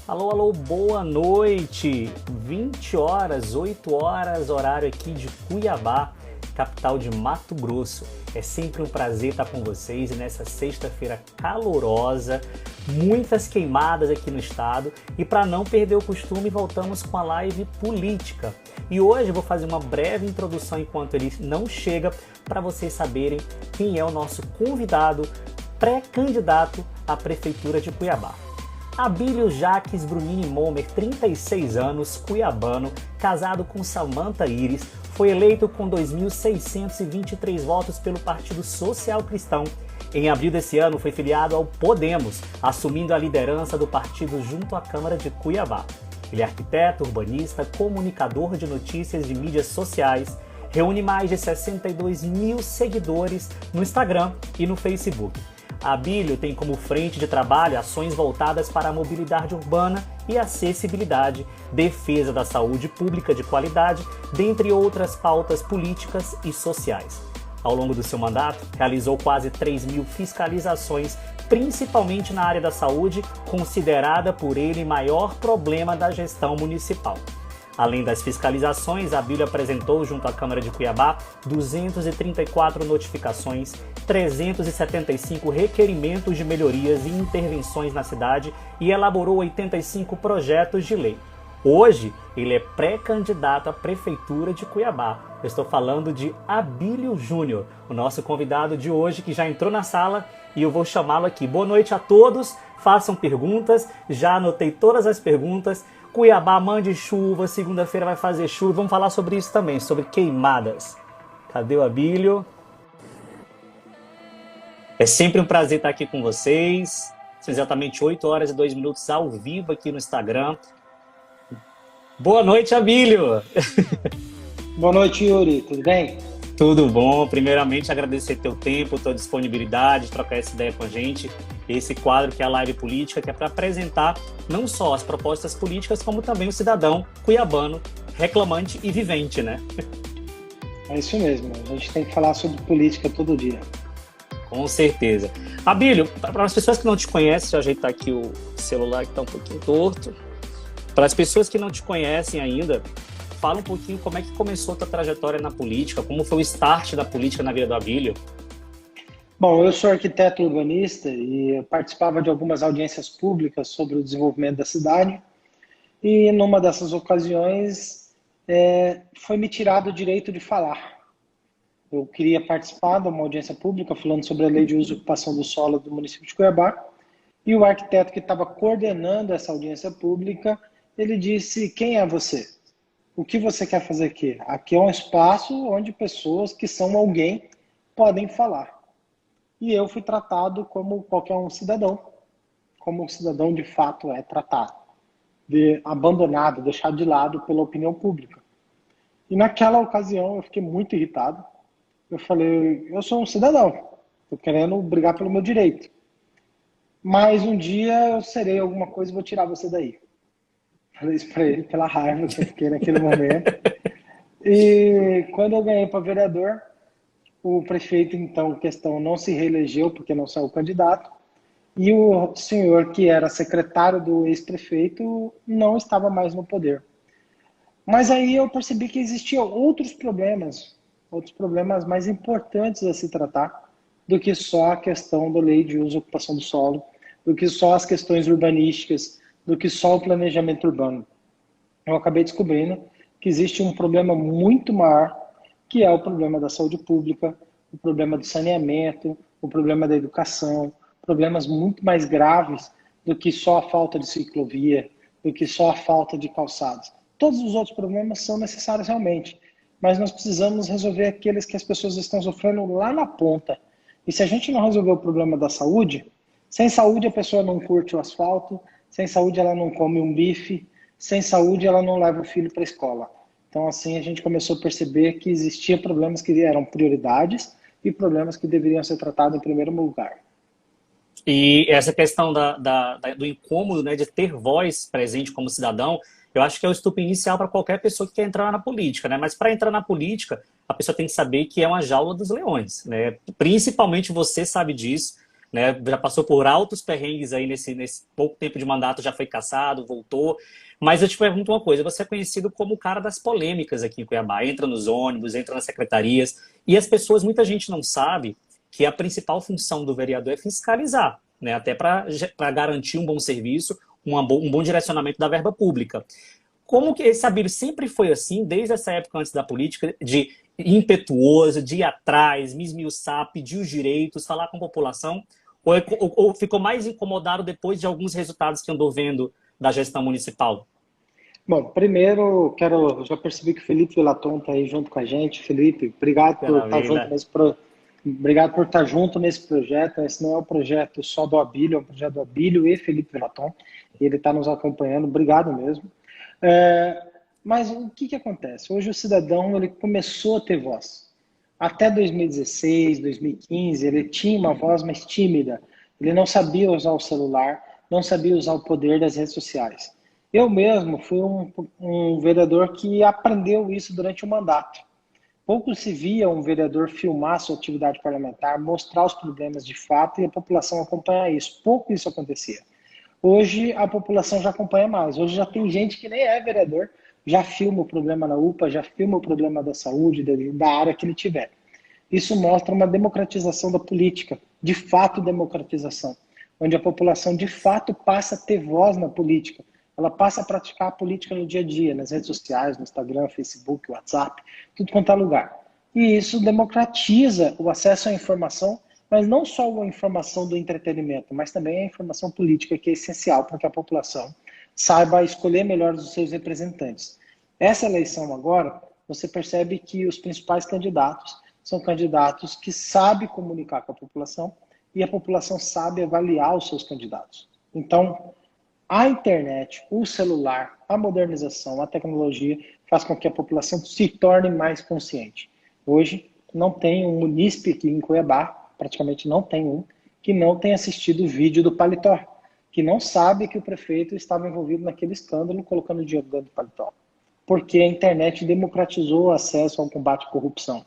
Alô, alô, boa noite! 20 horas, 8 horas, horário aqui de Cuiabá, capital de Mato Grosso. É sempre um prazer estar com vocês e nessa sexta-feira calorosa, muitas queimadas aqui no estado. E para não perder o costume, voltamos com a live política. E hoje eu vou fazer uma breve introdução enquanto ele não chega, para vocês saberem quem é o nosso convidado pré-candidato à Prefeitura de Cuiabá. Abílio Jaques Brunini Momer, 36 anos, cuiabano, casado com Samantha Iris, foi eleito com 2.623 votos pelo Partido Social Cristão. Em abril desse ano foi filiado ao Podemos, assumindo a liderança do partido junto à Câmara de Cuiabá. Ele é arquiteto, urbanista, comunicador de notícias de mídias sociais, reúne mais de 62 mil seguidores no Instagram e no Facebook. Abílio tem como frente de trabalho ações voltadas para a mobilidade urbana e acessibilidade, defesa da saúde pública de qualidade, dentre outras pautas políticas e sociais. Ao longo do seu mandato, realizou quase 3 mil fiscalizações, principalmente na área da saúde, considerada por ele maior problema da gestão municipal. Além das fiscalizações, Abílio apresentou junto à Câmara de Cuiabá 234 notificações, 375 requerimentos de melhorias e intervenções na cidade e elaborou 85 projetos de lei. Hoje, ele é pré-candidato à Prefeitura de Cuiabá. Eu estou falando de Abílio Júnior, o nosso convidado de hoje, que já entrou na sala e eu vou chamá-lo aqui. Boa noite a todos, façam perguntas, já anotei todas as perguntas. Cuiabá, mande chuva, segunda-feira vai fazer chuva. Vamos falar sobre isso também, sobre queimadas. Cadê o Abílio? É sempre um prazer estar aqui com vocês. São exatamente 8 horas e 2 minutos ao vivo aqui no Instagram. Boa noite, Abílio! Boa noite, Yuri. Tudo bem? Tudo bom. Primeiramente, agradecer teu tempo, tua disponibilidade, trocar essa ideia com a gente. Esse quadro que é a Live Política, que é para apresentar não só as propostas políticas, como também o cidadão cuiabano, reclamante e vivente, né? É isso mesmo. A gente tem que falar sobre política todo dia. Com certeza. Abílio, para as pessoas que não te conhecem, deixa eu ajeitar aqui o celular que está um pouquinho torto. Para as pessoas que não te conhecem ainda, fala um pouquinho como é que começou a tua trajetória na política, como foi o start da política na vida do Abílio. Bom, eu sou arquiteto urbanista e participava de algumas audiências públicas sobre o desenvolvimento da cidade. E numa dessas ocasiões foi me tirado o direito de falar. Eu queria participar de uma audiência pública falando sobre a lei de uso e ocupação do solo do município de Cuiabá. E o arquiteto que estava coordenando essa audiência pública, ele disse: quem é você? O que você quer fazer aqui? Aqui é um espaço onde pessoas que são alguém podem falar. E eu fui tratado como qualquer um cidadão, como um cidadão de fato é tratado, abandonado, deixado de lado pela opinião pública. E naquela ocasião eu fiquei muito irritado. Eu falei: eu sou um cidadão, estou querendo brigar pelo meu direito. Mas um dia eu serei alguma coisa e vou tirar você daí. Falei isso para ele pela raiva que eu fiquei naquele momento. E quando eu ganhei para vereador, o prefeito, então, em questão, não se reelegeu porque não saiu candidato. E o senhor, que era secretário do ex-prefeito, não estava mais no poder. Mas aí eu percebi que existiam outros problemas mais importantes a se tratar do que só a questão da lei de uso e ocupação do solo, do que só as questões urbanísticas, do que só o planejamento urbano. Eu acabei descobrindo que existe um problema muito maior, que é o problema da saúde pública, o problema do saneamento, o problema da educação, problemas muito mais graves do que só a falta de ciclovia, do que só a falta de calçadas. Todos os outros problemas são necessários realmente, mas nós precisamos resolver aqueles que as pessoas estão sofrendo lá na ponta. E se a gente não resolver o problema da saúde, sem saúde a pessoa não curte o asfalto, sem saúde ela não come um bife, sem saúde ela não leva o filho para a escola. Então assim a gente começou a perceber que existiam problemas que eram prioridades e problemas que deveriam ser tratados em primeiro lugar. E essa questão do incômodo, né, de ter voz presente como cidadão, eu acho que é o estupim inicial para qualquer pessoa que quer entrar na política, né? Mas para entrar na política, a pessoa tem que saber que é uma jaula dos leões, né? Principalmente você sabe disso. né? Já passou por altos perrengues aí nesse pouco tempo de mandato, já foi cassado, voltou. Mas eu te pergunto uma coisa, você é conhecido como o cara das polêmicas aqui em Cuiabá, entra nos ônibus, entra nas secretarias, e as pessoas, muita gente não sabe que a principal função do vereador é fiscalizar, né? Até para garantir um bom serviço, um bom direcionamento da verba pública. Como que esse Abílio sempre foi assim, desde essa época antes da política, de impetuoso, de ir atrás, me esmiuçar, pedir os direitos, falar com a população? Ou ficou mais incomodado depois de alguns resultados que andou vendo da gestão municipal? Bom, primeiro, já percebi que o Felipe Vilaton está aí junto com a gente. Felipe, obrigado por estar junto Maravilha. obrigado por estar junto nesse projeto. Esse não é um projeto só do Abílio, é um projeto do Abílio e Felipe Vilaton. Ele está nos acompanhando, obrigado mesmo. Mas o que acontece? Hoje o cidadão ele começou a ter voz. Até 2016, 2015, ele tinha uma voz mais tímida. Ele não sabia usar o celular, não sabia usar o poder das redes sociais. Eu mesmo fui um vereador que aprendeu isso durante o mandato. Pouco se via um vereador filmar sua atividade parlamentar, mostrar os problemas de fato e a população acompanhar isso. Pouco isso acontecia. Hoje a população já acompanha mais. Hoje já tem gente que nem é vereador, já filma o problema na UPA, já filma o problema da saúde, da área que ele tiver. Isso mostra uma democratização da política, de fato democratização, onde a população de fato passa a ter voz na política. Ela passa a praticar a política no dia a dia, nas redes sociais, no Instagram, Facebook, WhatsApp, tudo quanto é lugar. E isso democratiza o acesso à informação, mas não só a informação do entretenimento, mas também a informação política, que é essencial para que a população saiba escolher melhor os seus representantes. Essa eleição agora, você percebe que os principais candidatos são candidatos que sabem comunicar com a população e a população sabe avaliar os seus candidatos. Então, a internet, o celular, a modernização, a tecnologia faz com que a população se torne mais consciente. Hoje, não tem um munícipe aqui em Cuiabá, praticamente não tem um, que não tenha assistido o vídeo do paletó, que não sabe que o prefeito estava envolvido naquele escândalo colocando dinheiro dentro do paletó. Porque a internet democratizou o acesso ao combate à corrupção.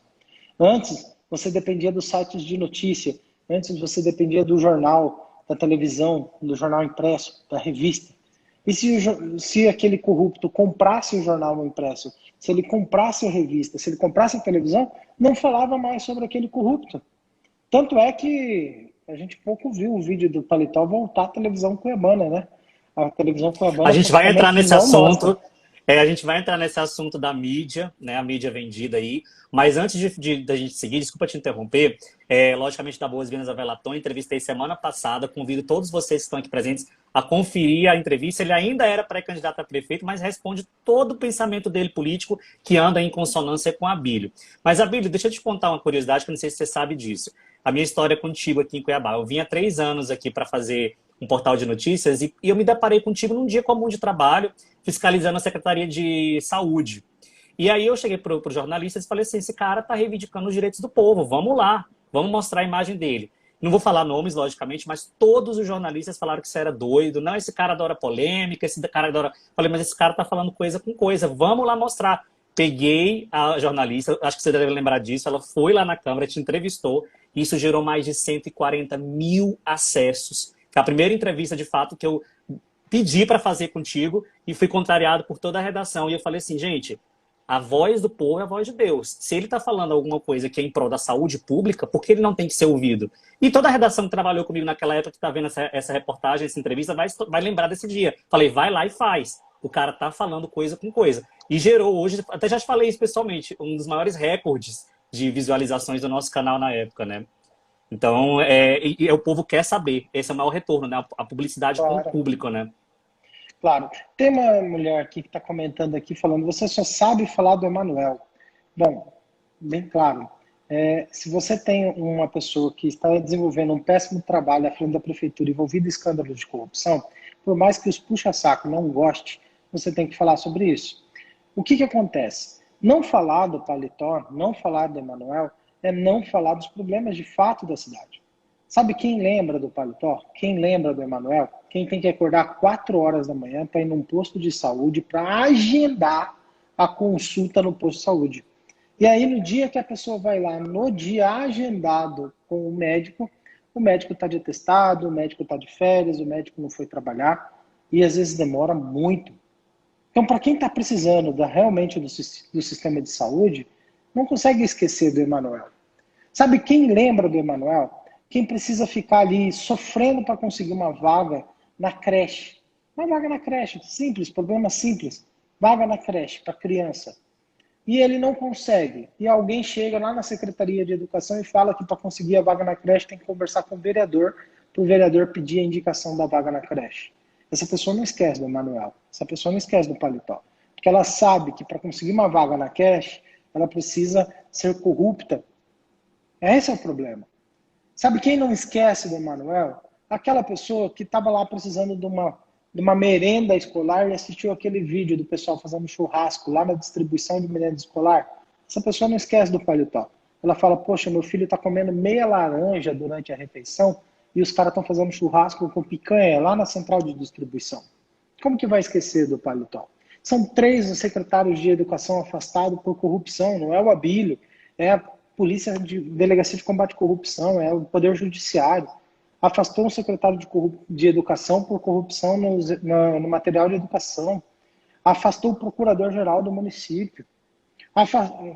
Antes, você dependia dos sites de notícia, antes você dependia do jornal, da televisão, do jornal impresso, da revista. E se aquele corrupto comprasse o jornal impresso, se ele comprasse a revista, se ele comprasse a televisão, não falava mais sobre aquele corrupto. Tanto é que a gente pouco viu o vídeo do paletó voltar à televisão cuiabana, né? A televisão A cuiabana gente vai entrar praticamente nesse não mostra. assunto. A gente vai entrar nesse assunto da mídia, né? A mídia vendida aí. Mas antes da gente seguir, desculpa te interromper, logicamente dar boas-vindas a Velaton. Entrevistei semana passada, convido todos vocês que estão aqui presentes a conferir a entrevista. Ele ainda era pré-candidato a prefeito, mas responde todo o pensamento dele político que anda em consonância com a Abílio. Mas, Abílio, deixa eu te contar uma curiosidade, que eu não sei se você sabe disso. A minha história contigo aqui em Cuiabá. Eu vim há 3 anos aqui para fazer um portal de notícias e eu me deparei contigo num dia comum de trabalho, fiscalizando a Secretaria de Saúde. E aí eu cheguei para os jornalistas e falei assim, esse cara está reivindicando os direitos do povo, vamos lá, vamos mostrar a imagem dele. Não vou falar nomes, logicamente, mas todos os jornalistas falaram que isso era doido. Não, esse cara adora polêmica, esse cara adora... Falei, mas esse cara está falando coisa com coisa, vamos lá mostrar. Peguei a jornalista, acho que você deve lembrar disso, ela foi lá na Câmara, te entrevistou, e isso gerou mais de 140 mil acessos. Foi a primeira entrevista, de fato, que eu pedi para fazer contigo e fui contrariado por toda a redação. E eu falei assim, gente, a voz do povo é a voz de Deus. Se ele está falando alguma coisa que é em prol da saúde pública, por que ele não tem que ser ouvido? E toda a redação que trabalhou comigo naquela época, que está vendo essa reportagem, essa entrevista, vai lembrar desse dia. Falei, vai lá e faz. O cara tá falando coisa com coisa. E gerou hoje, até já te falei isso pessoalmente, um dos maiores recordes de visualizações do nosso canal na época, né? Então, o povo quer saber. Esse é o maior retorno, né? A publicidade com o Claro, público, né? claro. Tem uma mulher aqui que está comentando aqui, falando, você só sabe falar do Emanuel. Bom, bem claro. Se você tem uma pessoa que está desenvolvendo um péssimo trabalho à frente da prefeitura envolvida em escândalos de corrupção, por mais que os puxa-saco não goste, você tem que falar sobre isso. O que acontece? Não falar do paletó, não falar do Emanuel, é não falar dos problemas de fato da cidade. Sabe quem lembra do paletó? Quem lembra do Emanuel? Quem tem que acordar 4 horas da manhã para ir num posto de saúde para agendar a consulta no posto de saúde. E aí, no dia que a pessoa vai lá, no dia agendado com o médico, O médico está de atestado, o médico está de férias, o médico não foi trabalhar, e às vezes demora muito. Então, para quem está precisando realmente do sistema de saúde, não consegue esquecer do Emanuel. Sabe quem lembra do Emanuel? Quem precisa ficar ali sofrendo para conseguir uma vaga na creche. Uma vaga na creche, simples, problema simples. Vaga na creche para criança. E ele não consegue. E alguém chega lá na Secretaria de Educação e fala que para conseguir a vaga na creche tem que conversar com o vereador, para o vereador pedir a indicação da vaga na creche. Essa pessoa não esquece do Emanuel. Essa pessoa não esquece do paletó. Porque ela sabe que para conseguir uma vaga na creche, ela precisa ser corrupta. Esse é o problema. Sabe quem não esquece do Emanuel? Aquela pessoa que estava lá precisando de uma merenda escolar e assistiu aquele vídeo do pessoal fazendo churrasco lá na distribuição de merenda escolar. Essa pessoa não esquece do paletó. Ela fala, poxa, meu filho está comendo meia laranja durante a refeição e os caras estão fazendo churrasco com picanha lá na central de distribuição. Como que vai esquecer do paletó? São 3 os secretários de educação afastados por corrupção, não é o Abílio, é a Delegacia de Combate à Corrupção, é o Poder Judiciário. Afastou um secretário de Educação por corrupção no material de educação. Afastou o procurador-geral do município.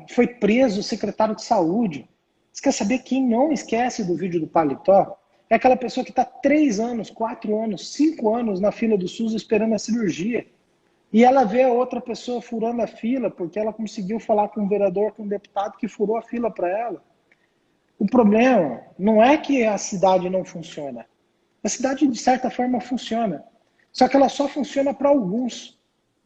Foi preso o secretário de Saúde. Você quer saber quem não esquece do vídeo do paletó? É aquela pessoa que está 3 anos, 4 anos, 5 anos na fila do SUS esperando a cirurgia. E ela vê a outra pessoa furando a fila porque ela conseguiu falar com um vereador, com um deputado que furou a fila para ela. O problema não é que a cidade não funciona. A cidade, de certa forma, funciona. Só que ela só funciona para alguns.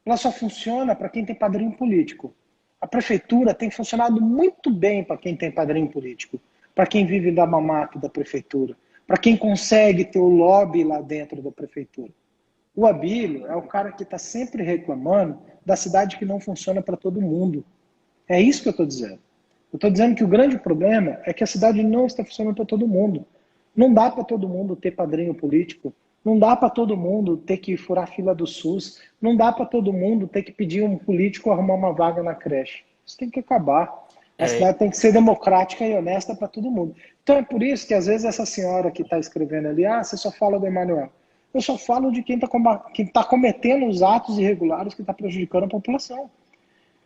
Ela só funciona para quem tem padrinho político. A prefeitura tem funcionado muito bem para quem tem padrinho político. Para quem vive da mamata da prefeitura. Para quem consegue ter o lobby lá dentro da prefeitura. O Abílio é o cara que está sempre reclamando da cidade que não funciona para todo mundo. É isso que eu estou dizendo. Eu estou dizendo que o grande problema é que a cidade não está funcionando para todo mundo. Não dá para todo mundo ter padrinho político. Não dá para todo mundo ter que furar a fila do SUS. Não dá para todo mundo ter que pedir um político arrumar uma vaga na creche. Isso tem que acabar. A cidade tem que ser democrática e honesta para todo mundo. Então é por isso que às vezes essa senhora que está escrevendo ali, você só fala do Emanuel. Eu só falo de quem está cometendo os atos irregulares que está prejudicando a população.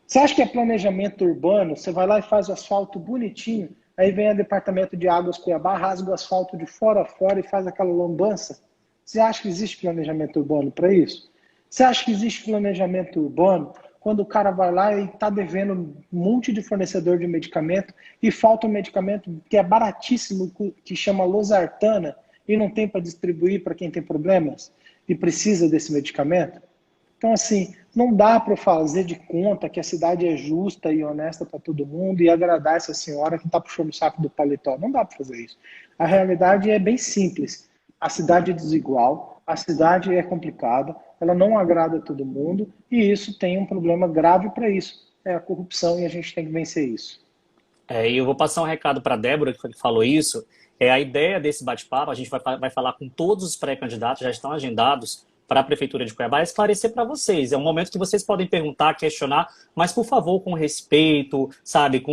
Você acha que é planejamento urbano? Você vai lá e faz o asfalto bonitinho, aí vem o Departamento de Águas Cuiabá, rasga o asfalto de fora a fora e faz aquela lambança? Você acha que existe planejamento urbano para isso? Você acha que existe planejamento urbano quando o cara vai lá e está devendo um monte de fornecedor de medicamento e falta um medicamento que é baratíssimo, que chama losartana, e não tem para distribuir para quem tem problemas e precisa desse medicamento? Então, assim, não dá para fazer de conta que a cidade é justa e honesta para todo mundo e agradar essa senhora que está puxando o saco do paletó. Não dá para fazer isso. A realidade é bem simples. A cidade é desigual, a cidade é complicada, ela não agrada a todo mundo e isso tem um problema grave para isso. É a corrupção e a gente tem que vencer isso. E eu vou passar um recado para a Débora, que falou isso. A ideia desse bate-papo, a gente vai falar com todos os pré-candidatos, já estão agendados para a Prefeitura de Cuiabá, esclarecer para vocês. É um momento que vocês podem perguntar, questionar, mas, por favor, com respeito, sabe,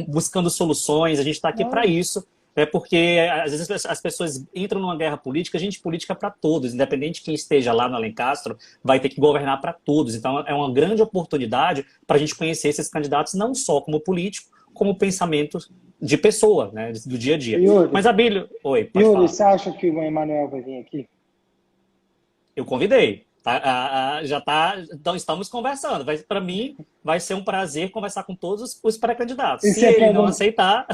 buscando soluções. A gente está aqui para isso. Porque, às vezes, as pessoas entram numa guerra política, a gente política para todos, independente de quem esteja lá no Alencastro, vai ter que governar para todos. Então, é uma grande oportunidade para a gente conhecer esses candidatos, não só como político, como pensamento de pessoa, né, do dia a dia. Yuri, mas, Abílio, oi, pode Yuri, falar. você acha que o Emanuel vai vir aqui? Eu convidei. Então, estamos conversando. Para mim, vai ser um prazer conversar com todos os pré-candidatos. Se ele não aceitar...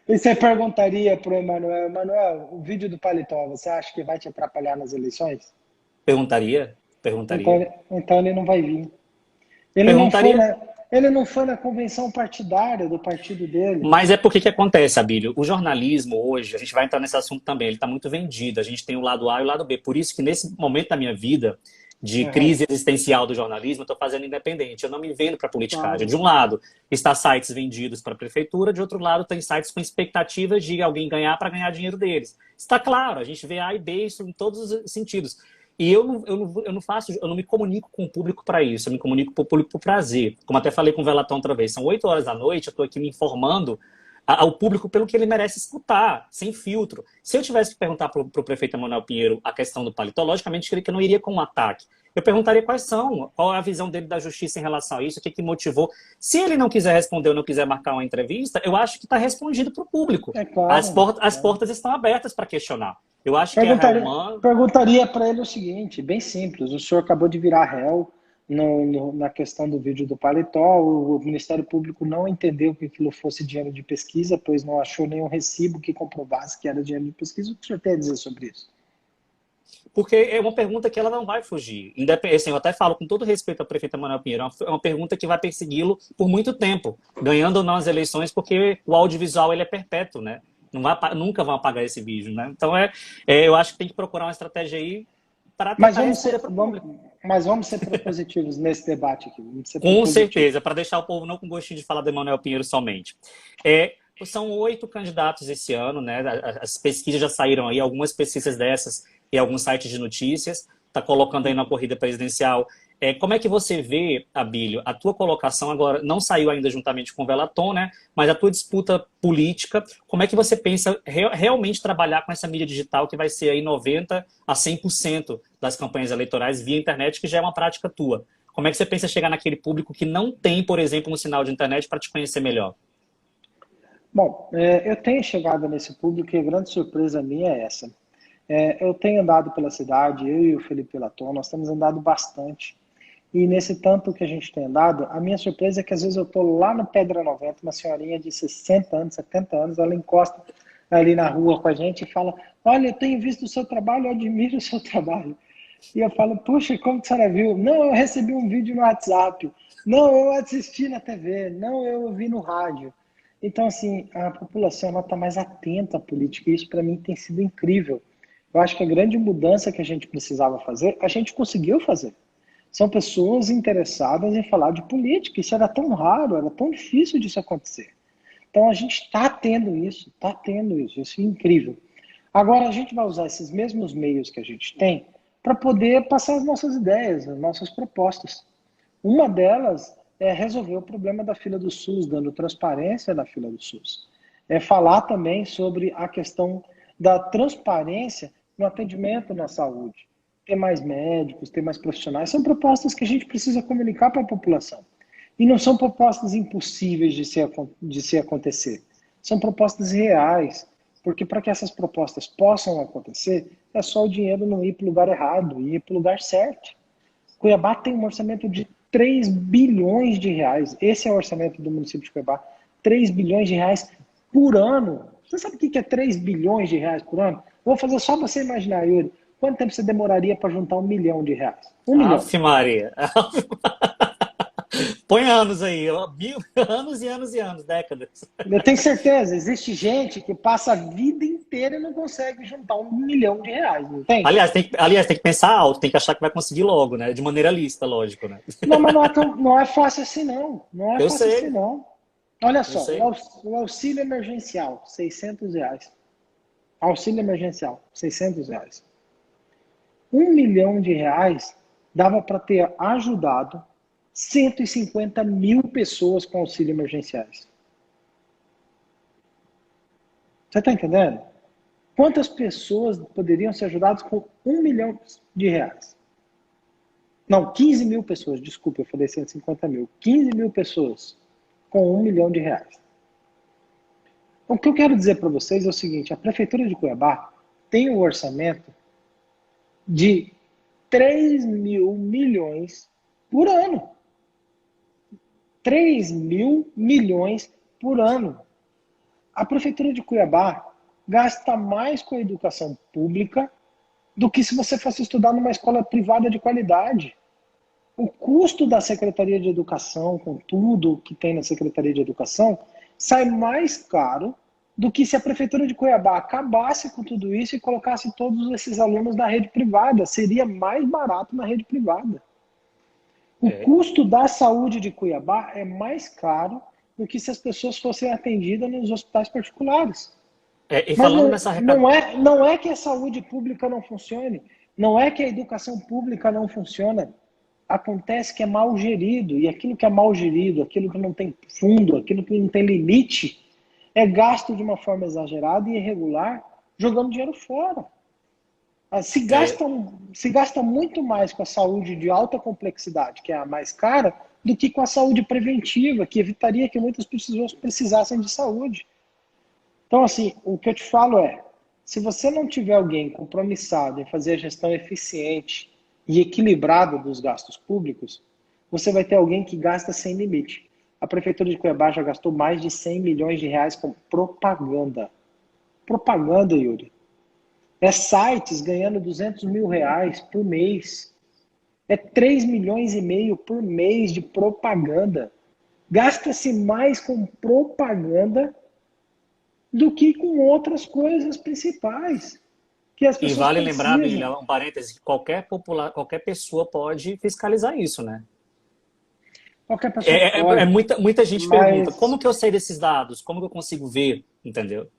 E você perguntaria para o Emanuel, Emanuel, o vídeo do paletó, você acha que vai te atrapalhar nas eleições? Perguntaria. Então ele não vai vir. Ele não foi na convenção partidária do partido dele. Mas é porque que acontece, Abílio? O jornalismo hoje, a gente vai entrar nesse assunto também, ele está muito vendido. A gente tem o lado A e o lado B. Por isso que nesse momento da minha vida, de crise existencial do jornalismo, eu estou fazendo independente. Eu não me vendo para politicagem. De um lado, está sites vendidos para a prefeitura, de outro lado, tem sites com expectativas de alguém ganhar para ganhar dinheiro deles. Está claro, a gente vê A e B isso em todos os sentidos. E eu não me comunico com o público para isso, eu me comunico com o público por prazer. Como até falei com o Velatão outra vez, são 8 horas da noite, eu estou aqui me informando ao público pelo que ele merece escutar, sem filtro. Se eu tivesse que perguntar para o prefeito Emanuel Pinheiro a questão do paletó, logicamente que eu não iria com um ataque. Eu perguntaria qual é a visão dele da justiça em relação a isso, o que motivou. Se ele não quiser responder ou não quiser marcar uma entrevista, eu acho que está respondido para o público. É claro. As portas estão abertas para questionar. Eu acho que é réu. Perguntaria para ele o seguinte, bem simples, o senhor acabou de virar réu na questão do vídeo do paletó, o Ministério Público não entendeu que aquilo fosse dinheiro de pesquisa, pois não achou nenhum recibo que comprovasse que era dinheiro de pesquisa. O que o senhor tem a dizer sobre isso? Porque é uma pergunta que ela não vai fugir. Assim, eu até falo com todo respeito ao prefeito Emanuel Pinheiro, é uma pergunta que vai persegui-lo por muito tempo, ganhando ou não as eleições, porque o audiovisual ele é perpétuo, né? Nunca vão apagar esse vídeo, né? Então, eu acho que tem que procurar uma estratégia aí para tentar responder para o público. Mas vamos ser propositivos nesse debate aqui. Com certeza, para deixar o povo não com gostinho de falar do Emanuel Pinheiro somente. São 8 candidatos esse ano, né? As pesquisas já saíram aí, algumas pesquisas dessas e alguns sites de notícias, está colocando aí na corrida presidencial. Como é que você vê, Abílio, a tua colocação agora, não saiu ainda juntamente com o Velaton, né? Mas a tua disputa política, como é que você pensa realmente trabalhar com essa mídia digital que vai ser aí 90% a 100% das campanhas eleitorais via internet, que já é uma prática tua? Como é que você pensa chegar naquele público que não tem, por exemplo, um sinal de internet para te conhecer melhor? Bom, eu tenho chegado nesse público e a grande surpresa minha é essa. Eu tenho andado pela cidade, eu e o Felipe Velaton, nós temos andado bastante. E nesse tanto que a gente tem andado, a minha surpresa é que às vezes eu estou lá no Pedra 90, uma senhorinha de 60 anos, 70 anos, ela encosta ali na rua com a gente e fala, olha, eu tenho visto o seu trabalho, eu admiro o seu trabalho. E eu falo, puxa, como que a senhora viu? Não, eu recebi um vídeo no WhatsApp. Não, eu assisti na TV. Não, eu ouvi no rádio. Então, assim, a população está mais atenta à política e isso para mim tem sido incrível. Eu acho que a grande mudança que a gente precisava fazer, a gente conseguiu fazer. São pessoas interessadas em falar de política. Isso era tão raro, era tão difícil disso acontecer. Então a gente está tendo isso, isso é incrível. Agora a gente vai usar esses mesmos meios que a gente tem para poder passar as nossas ideias, as nossas propostas. Uma delas é resolver o problema da fila do SUS, dando transparência na fila do SUS. É falar também sobre a questão da transparência no atendimento na saúde. Ter mais médicos, ter mais profissionais, são propostas que a gente precisa comunicar para a população. E não são propostas impossíveis de se acontecer. São propostas reais, porque para que essas propostas possam acontecer, é só o dinheiro não ir para o lugar errado, ir para o lugar certo. Cuiabá tem um orçamento de 3 bilhões de reais. Esse é o orçamento do município de Cuiabá. 3 bilhões de reais por ano. Você sabe o que é 3 bilhões de reais por ano? Vou fazer só você imaginar, Yuri. Quanto tempo você demoraria para juntar 1 milhão de reais? 1 milhão. Aff, Maria. Põe anos aí, anos e anos e anos, décadas. Eu tenho certeza, existe gente que passa a vida inteira e não consegue juntar 1 milhão de reais, não tem? Aliás, tem que pensar alto, tem que achar que vai conseguir logo, né? De maneira lícita, lógico, né? Não, mas não é fácil assim, não. Não é Eu fácil sei. assim, não. Olha só, o auxílio emergencial, 600 reais. Auxílio emergencial, 600 reais. 1 milhão de reais dava para ter ajudado 150 mil pessoas com auxílio emergenciais. Você está entendendo? Quantas pessoas poderiam ser ajudadas com 1 milhão de reais? Não, 15 mil pessoas, desculpa, eu falei 150 mil. 15 mil pessoas com 1 milhão de reais. Então, o que eu quero dizer para vocês é o seguinte, a Prefeitura de Cuiabá tem um orçamento de 3 mil milhões por ano. 3 mil milhões por ano. A Prefeitura de Cuiabá gasta mais com a educação pública do que se você fosse estudar numa escola privada de qualidade. O custo da Secretaria de Educação, com tudo que tem na Secretaria de Educação, sai mais caro do que se a Prefeitura de Cuiabá acabasse com tudo isso e colocasse todos esses alunos na rede privada. Seria mais barato na rede privada. O custo da saúde de Cuiabá é mais caro do que se as pessoas fossem atendidas nos hospitais particulares. E falando nessa não é que a saúde pública não funcione, não é que a educação pública não funciona. Acontece que é mal gerido, e aquilo que é mal gerido, aquilo que não tem fundo, aquilo que não tem limite, é gasto de uma forma exagerada e irregular, jogando dinheiro fora. É, Se gasta muito mais com a saúde de alta complexidade, que é a mais cara, do que com a saúde preventiva, que evitaria que muitas pessoas precisassem de saúde. Então, assim, o que eu te falo é, se você não tiver alguém compromissado em fazer a gestão eficiente e equilibrada dos gastos públicos, você vai ter alguém que gasta sem limite. A Prefeitura de Cuiabá já gastou mais de 100 milhões de reais com propaganda. Propaganda, Yuri. É sites ganhando 200 mil reais por mês. É 3 milhões e meio por mês de propaganda. Gasta-se mais com propaganda do que com outras coisas principais que as e pessoas vale lembrar, precisam. Bíblia, um parêntese, que qualquer pessoa pode fiscalizar isso, né? Qualquer pessoa pode, Muita gente pergunta, como mas que eu sei desses dados? Como que eu consigo ver? Entendeu?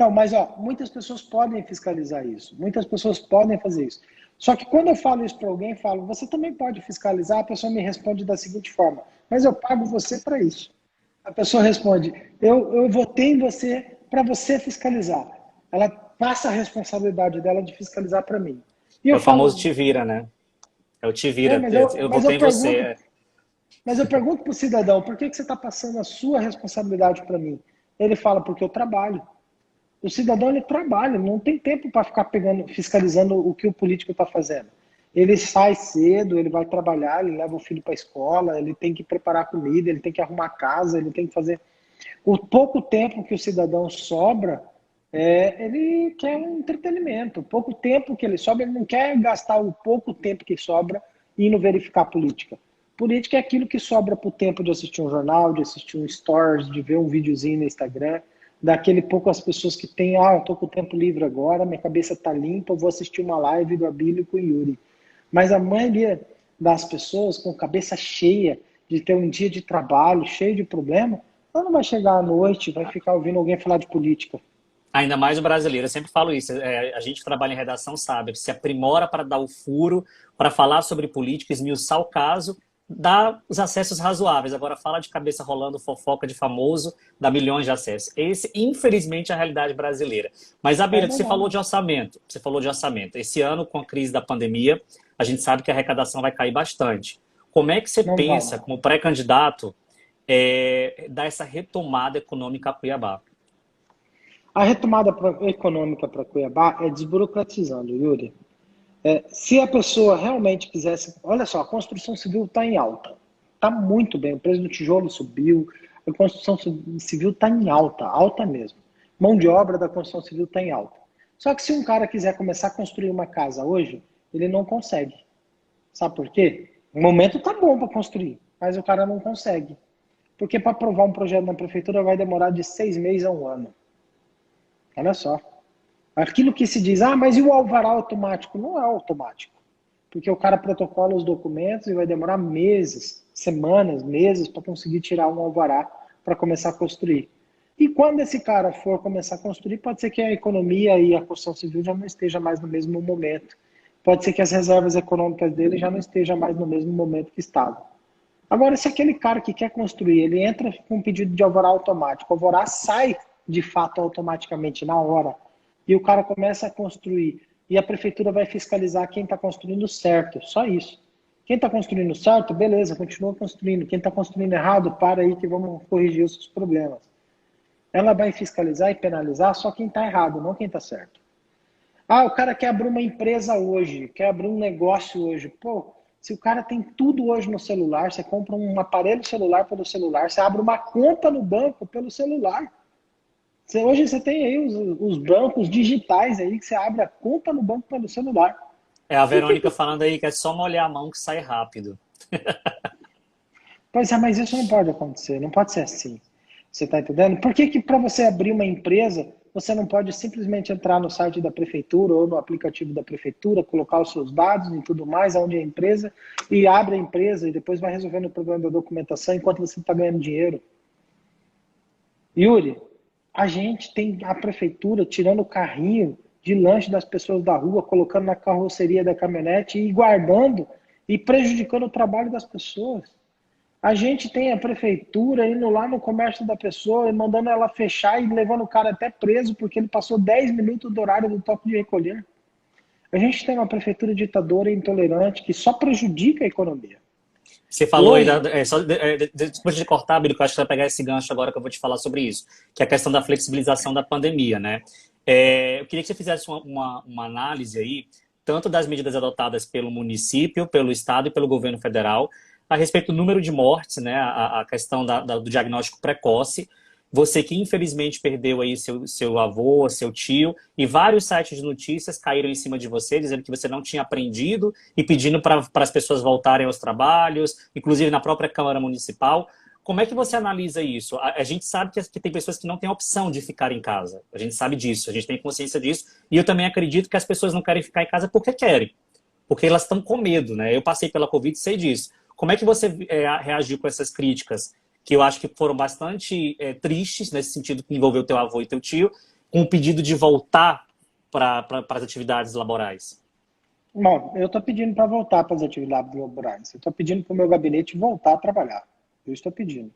então, mas ó, muitas pessoas podem fiscalizar isso, muitas pessoas podem fazer isso. Só que quando eu falo isso para alguém, falo, você também pode fiscalizar, a pessoa me responde da seguinte forma, mas eu pago você para isso. A pessoa responde, eu votei em você para você fiscalizar. Ela passa a responsabilidade dela de fiscalizar para mim. E É eu o famoso te falo, vira, né? É o te vira. Eu mas eu votei em você. pergunto, mas eu pergunto para o cidadão, por que você está passando a sua responsabilidade para mim? Ele fala, porque eu trabalho. O cidadão, ele trabalha, não tem tempo para ficar pegando, fiscalizando o que o político está fazendo. Ele sai cedo, ele vai trabalhar, ele leva o filho para a escola, ele tem que preparar comida, ele tem que arrumar a casa, ele tem que fazer. O pouco tempo que o cidadão sobra, ele quer um entretenimento. O pouco tempo que ele sobra, ele não quer gastar o pouco tempo que sobra indo verificar política. Política é aquilo que sobra para o tempo de assistir um jornal, de assistir um stories, de ver um videozinho no Instagram, daquele pouco as pessoas que têm, eu tô com o tempo livre agora, minha cabeça tá limpa, eu vou assistir uma live do Abílio com o Yuri. Mas a maioria das pessoas com cabeça cheia de ter um dia de trabalho, cheio de problema, ela não vai chegar à noite, vai ficar ouvindo alguém falar de política. Ainda mais o brasileiro, eu sempre falo isso. A gente trabalha em redação, sabe? Se aprimora para dar o furo, para falar sobre política, esmiuçar o caso, dá os acessos razoáveis. Agora fala de cabeça rolando, fofoca de famoso, dá milhões de acessos. Esse, infelizmente, é a realidade brasileira. Mas, É Abílio, você falou verdade. de orçamento. Você falou de orçamento. Esse ano, com a crise da pandemia, a gente sabe que a arrecadação vai cair bastante. Como é que você Não vai, pensa, não. como pré-candidato, dar essa retomada econômica a Cuiabá? A retomada econômica para Cuiabá é desburocratizando, Yuri. Se a pessoa realmente quisesse. Olha só, a construção civil está em alta. Está muito bem. O preço do tijolo subiu. A construção civil está em alta, alta mesmo. Mão de obra da construção civil está em alta. Só que se um cara quiser começar a construir uma casa hoje, ele não consegue. Sabe por quê? O momento está bom para construir, mas o cara não consegue. Porque para aprovar um projeto na prefeitura vai demorar de 6 meses a um ano. Olha só. Aquilo que se diz, mas e o alvará automático? Não é automático. Porque o cara protocola os documentos e vai demorar meses, semanas, meses para conseguir tirar um alvará para começar a construir. E quando esse cara for começar a construir, pode ser que a economia e a construção civil já não esteja mais no mesmo momento. Pode ser que as reservas econômicas dele já não estejam mais no mesmo momento que estavam. Agora, se aquele cara que quer construir, ele entra com um pedido de alvará automático, o alvará sai de fato automaticamente na hora, e o cara começa a construir, e a prefeitura vai fiscalizar quem está construindo certo, só isso. Quem está construindo certo, beleza, continua construindo. Quem está construindo errado, para aí que vamos corrigir os seus problemas. Ela vai fiscalizar e penalizar só quem está errado, não quem está certo. O cara quer abrir uma empresa hoje, quer abrir um negócio hoje. Pô, se o cara tem tudo hoje no celular, você compra um aparelho celular pelo celular, você abre uma conta no banco pelo celular. Hoje você tem aí os bancos digitais aí, que você abre a conta no banco pelo celular. É a Por que Verônica que... falando aí que é só molhar a mão que sai rápido. Pois é, mas isso não pode acontecer, não pode ser assim. Você está entendendo? Por que que para você abrir uma empresa, você não pode simplesmente entrar no site da prefeitura ou no aplicativo da prefeitura, colocar os seus dados e tudo mais, onde é a empresa, e abre a empresa e depois vai resolvendo o problema da documentação enquanto você está ganhando dinheiro? Yuri, a gente tem a prefeitura tirando o carrinho de lanche das pessoas da rua, colocando na carroceria da caminhonete e guardando e prejudicando o trabalho das pessoas. A gente tem a prefeitura indo lá no comércio da pessoa e mandando ela fechar e levando o cara até preso porque ele passou 10 minutos do horário do toque de recolher. A gente tem uma prefeitura ditadora e intolerante que só prejudica a economia. Você falou aí, Hoje, depois de cortar, Bílio, que eu acho que você vai pegar esse gancho agora que eu vou te falar sobre isso, que é a questão da flexibilização da pandemia, né? Eu queria que você fizesse uma análise aí, tanto das medidas adotadas pelo município, pelo estado e pelo governo federal, a respeito do número de mortes, né? A questão do diagnóstico precoce. Você que infelizmente perdeu aí seu avô, seu tio, e vários sites de notícias caíram em cima de você, dizendo que você não tinha aprendido e pedindo para as pessoas voltarem aos trabalhos, inclusive na própria Câmara Municipal. Como é que você analisa isso? A gente sabe que tem pessoas que não têm opção de ficar em casa. A gente sabe disso, a gente tem consciência disso. E eu também acredito que as pessoas não querem ficar em casa porque querem. Porque elas estão com medo, né? Eu passei pela Covid e sei disso. Como é que você reagiu com essas críticas? Que eu acho que foram bastante tristes, nesse sentido que envolveu teu avô e teu tio, com o pedido de voltar para as atividades laborais. bom, eu estou pedindo para voltar para as atividades laborais. Eu estou pedindo para o meu gabinete voltar a trabalhar. Eu estou pedindo.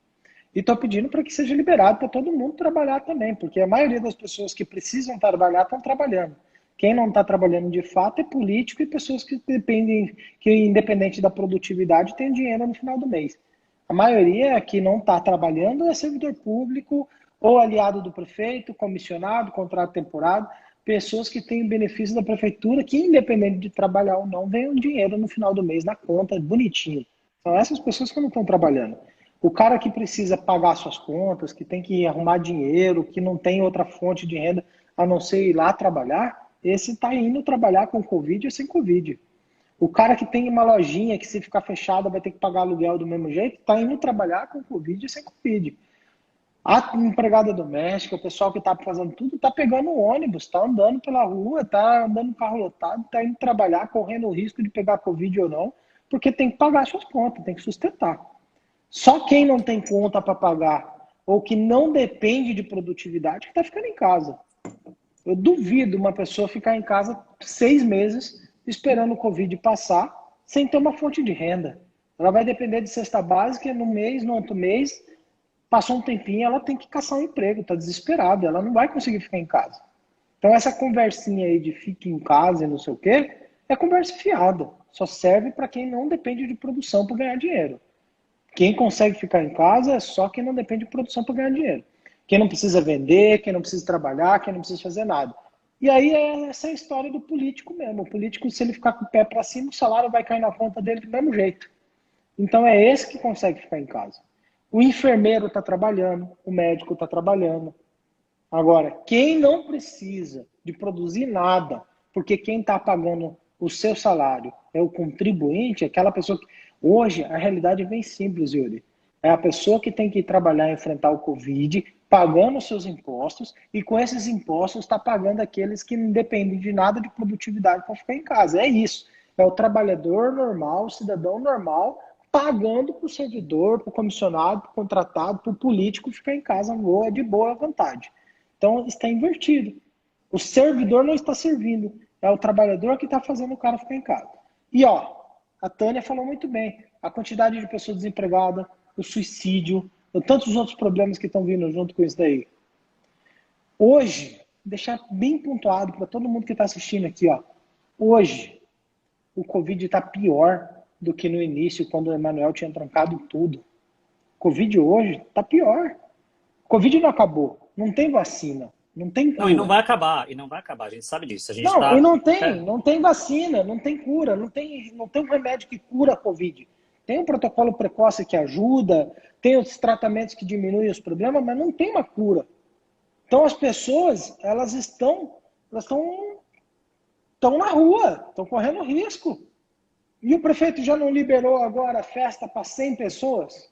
E estou pedindo para que seja liberado para todo mundo trabalhar também, porque a maioria das pessoas que precisam trabalhar estão trabalhando. Quem não está trabalhando de fato é político e pessoas que dependem, que independente da produtividade, tem dinheiro no final do mês. A maioria que não está trabalhando é servidor público ou aliado do prefeito, comissionado, contrato temporário, pessoas que têm benefício da prefeitura que, independente de trabalhar ou não, ganham dinheiro no final do mês na conta, bonitinho. São essas pessoas que não estão trabalhando. O cara que precisa pagar suas contas, que tem que arrumar dinheiro, que não tem outra fonte de renda a não ser ir lá trabalhar, esse está indo trabalhar com Covid ou sem Covid. O cara que tem uma lojinha que se ficar fechada vai ter que pagar aluguel do mesmo jeito, está indo trabalhar com Covid e sem Covid. A empregada doméstica, o pessoal que está fazendo tudo, está pegando o ônibus, está andando pela rua, está andando no carro lotado, está indo trabalhar, correndo o risco de pegar Covid ou não, porque tem que pagar suas contas, tem que sustentar. Só quem não tem conta para pagar ou que não depende de produtividade que está ficando em casa. Eu duvido uma pessoa ficar em casa 6 meses esperando o Covid passar sem ter uma fonte de renda. Ela vai depender de cesta básica no mês, no outro mês, passou um tempinho, ela tem que caçar um emprego, está desesperada, ela não vai conseguir ficar em casa. Então essa conversinha aí de fique em casa e não sei o quê, é conversa fiada. Só serve para quem não depende de produção para ganhar dinheiro. Quem consegue ficar em casa é só quem não depende de produção para ganhar dinheiro. Quem não precisa vender, quem não precisa trabalhar, quem não precisa fazer nada. E aí essa é a história do político mesmo. O político, se ele ficar com o pé para cima, o salário vai cair na conta dele do mesmo jeito. Então é esse que consegue ficar em casa. O enfermeiro está trabalhando, o médico está trabalhando. Agora, quem não precisa de produzir nada, porque quem está pagando o seu salário é o contribuinte, aquela pessoa que... Hoje, a realidade é bem simples, Yuri. É a pessoa que tem que trabalhar e enfrentar o Covid, pagando os seus impostos, e com esses impostos está pagando aqueles que não dependem de nada de produtividade para ficar em casa. É isso. É o trabalhador normal, o cidadão normal, pagando para o servidor, para o comissionado, para o contratado, para o político ficar em casa de boa vontade. Então, está invertido. O servidor não está servindo. É o trabalhador que está fazendo o cara ficar em casa. E, ó, a Tânia falou muito bem. A quantidade de pessoas desempregadas, o suicídio, tantos outros problemas que estão vindo junto com isso daí. Hoje, deixar bem pontuado para todo mundo que está assistindo aqui, ó. Hoje, o Covid está pior do que no início, quando o Emanuel tinha trancado tudo. O Covid hoje está pior. O Covid não acabou. Não tem vacina. Não tem cura. Não, e não vai acabar, a gente sabe disso. A gente Não, tá... e não tem vacina, não tem cura, não tem um remédio que cura a Covid. Tem um protocolo precoce que ajuda, tem os tratamentos que diminuem os problemas, mas não tem uma cura. Então as pessoas, elas estão na rua, estão correndo risco. E o prefeito já não liberou agora a festa para 100 pessoas?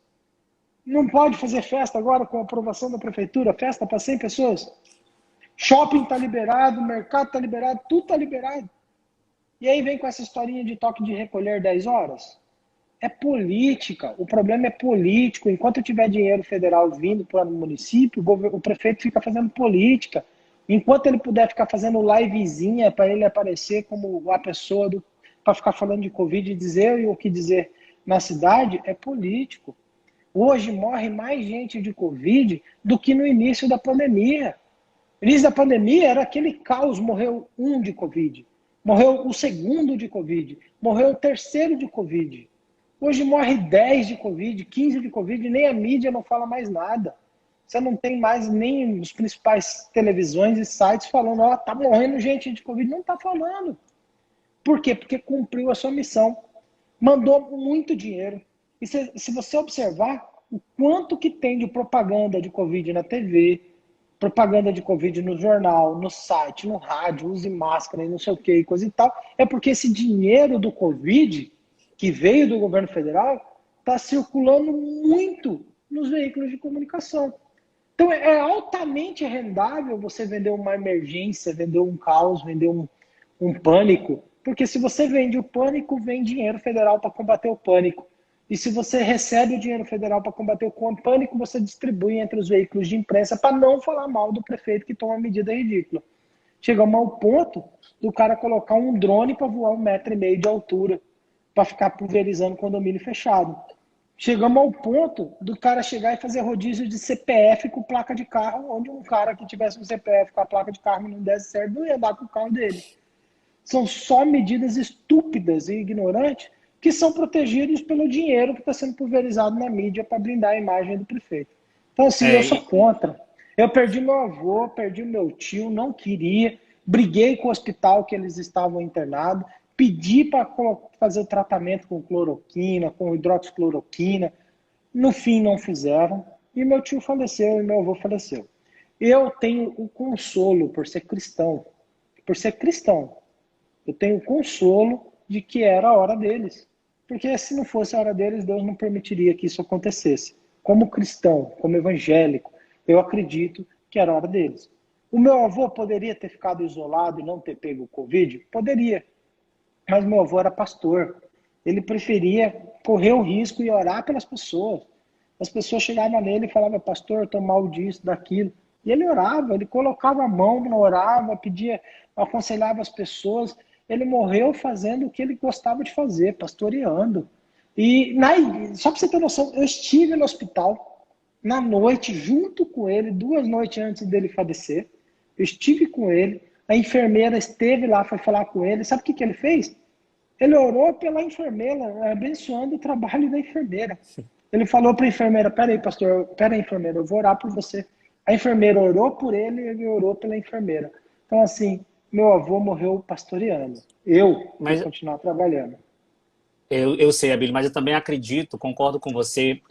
Não pode fazer festa agora com a aprovação da prefeitura, festa para 100 pessoas? Shopping está liberado, mercado está liberado, tudo está liberado. E aí vem com essa historinha de toque de recolher 10 horas? É política, o problema é político. Enquanto tiver dinheiro federal vindo para o município, o prefeito fica fazendo política. Enquanto ele puder ficar fazendo livezinha para ele aparecer como a pessoa para ficar falando de Covid e dizer o que dizer na cidade, é político. Hoje morre mais gente de Covid do que no início da pandemia. No início da pandemia era aquele caos, morreu um de Covid, morreu o segundo de Covid, morreu o terceiro de Covid. Hoje morre 10 de Covid, 15 de Covid, nem a mídia não fala mais nada. Você não tem mais nem os principais televisões e sites falando, ó, tá morrendo gente de Covid. Não tá falando. Por quê? Porque cumpriu a sua missão. Mandou muito dinheiro. E se você observar o quanto que tem de propaganda de Covid na TV, propaganda de Covid no jornal, no site, no rádio, use máscara e não sei o que, coisa e tal, é porque esse dinheiro do Covid, que veio do governo federal, está circulando muito nos veículos de comunicação. Então é altamente rendável você vender uma emergência, vender um caos, vender um pânico, porque se você vende o pânico, vem dinheiro federal para combater o pânico. E se você recebe o dinheiro federal para combater o pânico, você distribui entre os veículos de imprensa para não falar mal do prefeito que toma uma medida ridícula. Chegamos ao ponto do cara colocar um drone para voar 1,5 metro de altura, para ficar pulverizando condomínio fechado. Chegamos ao ponto do cara chegar e fazer rodízio de CPF com placa de carro, onde um cara que tivesse um CPF com a placa de carro não desse certo, não ia dar com o carro dele. São só medidas estúpidas e ignorantes que são protegidos pelo dinheiro que está sendo pulverizado na mídia para blindar a imagem do prefeito. Então, assim, eu sou contra. Eu perdi meu avô, perdi meu tio, não queria, briguei com o hospital que eles estavam internados, pedi para fazer o tratamento com cloroquina, com hidroxicloroquina. No fim, não fizeram. E meu tio faleceu e meu avô faleceu. Eu tenho o consolo por ser cristão. Por ser cristão. Eu tenho o consolo de que era a hora deles. Porque se não fosse a hora deles, Deus não permitiria que isso acontecesse. Como cristão, como evangélico, eu acredito que era a hora deles. O meu avô poderia ter ficado isolado e não ter pego o Covid? Poderia. Mas meu avô era pastor. Ele preferia correr o risco e orar pelas pessoas. As pessoas chegavam nele e falavam, pastor, eu estou mal disso, daquilo. E ele orava, ele colocava a mão, orava, pedia, aconselhava as pessoas. Ele morreu fazendo o que ele gostava de fazer, pastoreando. E só para você ter noção, eu estive no hospital na noite, junto com ele, 2 noites antes dele falecer. Eu estive com ele, a enfermeira esteve lá, foi falar com ele. Sabe o que ele fez? Ele orou pela enfermeira, abençoando o trabalho da enfermeira. Ele falou para a enfermeira, peraí, pastor, peraí, enfermeira, eu vou orar por você. A enfermeira orou por ele e ele orou pela enfermeira. Então, assim, meu avô morreu pastoreando. Eu vou continuar trabalhando. Eu sei, Abílio, mas eu também acredito, concordo com você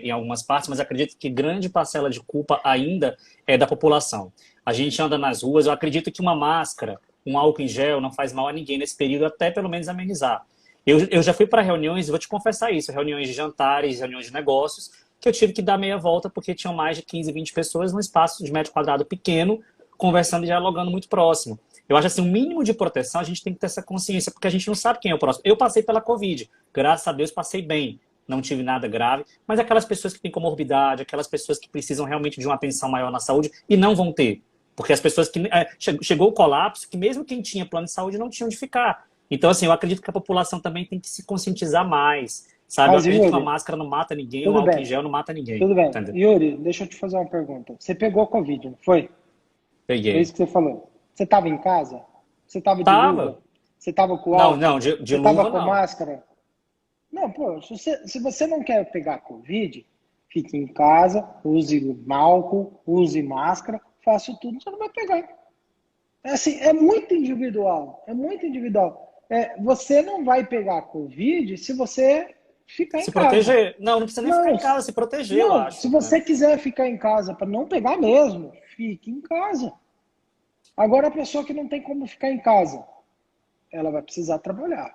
em algumas partes, mas acredito que grande parcela de culpa ainda é da população. A gente anda nas ruas, eu acredito que uma máscara, um álcool em gel não faz mal a ninguém nesse período, até pelo menos amenizar. Eu já fui para reuniões, vou te confessar isso, reuniões de jantares, reuniões de negócios, que eu tive que dar meia volta porque tinham mais de 15, 20 pessoas num espaço de metro quadrado pequeno, conversando e dialogando muito próximo. Eu acho assim, o mínimo de proteção a gente tem que ter essa consciência, porque a gente não sabe quem é o próximo. Eu passei pela Covid, graças a Deus passei bem, não tive nada grave, mas aquelas pessoas que têm comorbidade, aquelas pessoas que precisam realmente de uma atenção maior na saúde e não vão ter. Porque as pessoas que... chegou o colapso, que mesmo quem tinha plano de saúde não tinha onde ficar. Então, assim, eu acredito que a população também tem que se conscientizar mais, sabe? Mas, eu acredito Yuri, que uma máscara não mata ninguém, um álcool em gel não mata ninguém. Tudo bem. Entendeu? Yuri, deixa eu te fazer uma pergunta. Você pegou Covid, não foi? Peguei. É isso que você falou. Você estava em casa? Você estava de luva? Você estava com álcool? Não, de você luva estava com não. máscara? Não, pô, se você não quer pegar Covid, fique em casa, use álcool, use máscara, faça tudo, você não vai pegar. Assim, é muito individual, é muito individual. Você não vai pegar Covid se você ficar em Se casa. proteger. Não precisa nem ficar em casa, se proteger, eu acho. Se você quiser ficar em casa para não pegar mesmo, fique em casa. Agora, a pessoa que não tem como ficar em casa, ela vai precisar trabalhar.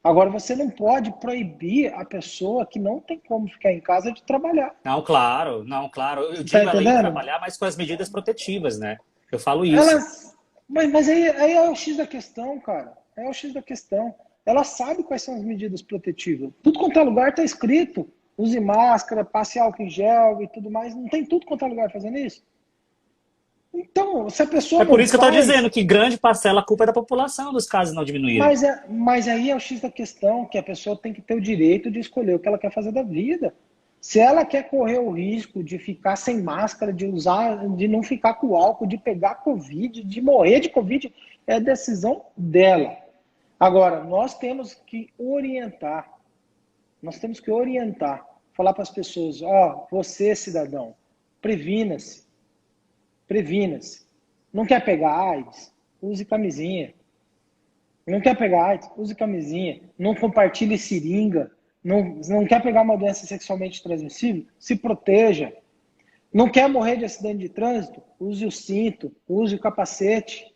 Agora, você não pode proibir a pessoa que não tem como ficar em casa de trabalhar. Não, claro. Eu digo além de trabalhar, mas com as medidas protetivas, né? Eu falo isso. Mas aí é o X da questão, cara. É o X da questão. Ela sabe quais são as medidas protetivas. Tudo quanto é lugar está escrito. Use máscara, passe álcool em gel e tudo mais. Não tem tudo quanto é lugar fazendo isso? Então, se a pessoa É por isso que eu estou dizendo que grande parcela a culpa é da população dos casos não diminuírem. Mas aí é o X da questão, que a pessoa tem que ter o direito de escolher o que ela quer fazer da vida. Se ela quer correr o risco de ficar sem máscara, de usar, de não ficar com álcool, de pegar Covid, de morrer de Covid, é decisão dela. Agora, nós temos que orientar, falar para as pessoas, ó, você, cidadão, previna-se, previna-se. Não quer pegar AIDS? Use camisinha. Não quer pegar AIDS? Use camisinha. Não compartilhe seringa. Não quer pegar uma doença sexualmente transmissível? Se proteja. Não quer morrer de acidente de trânsito? Use o cinto, use o capacete.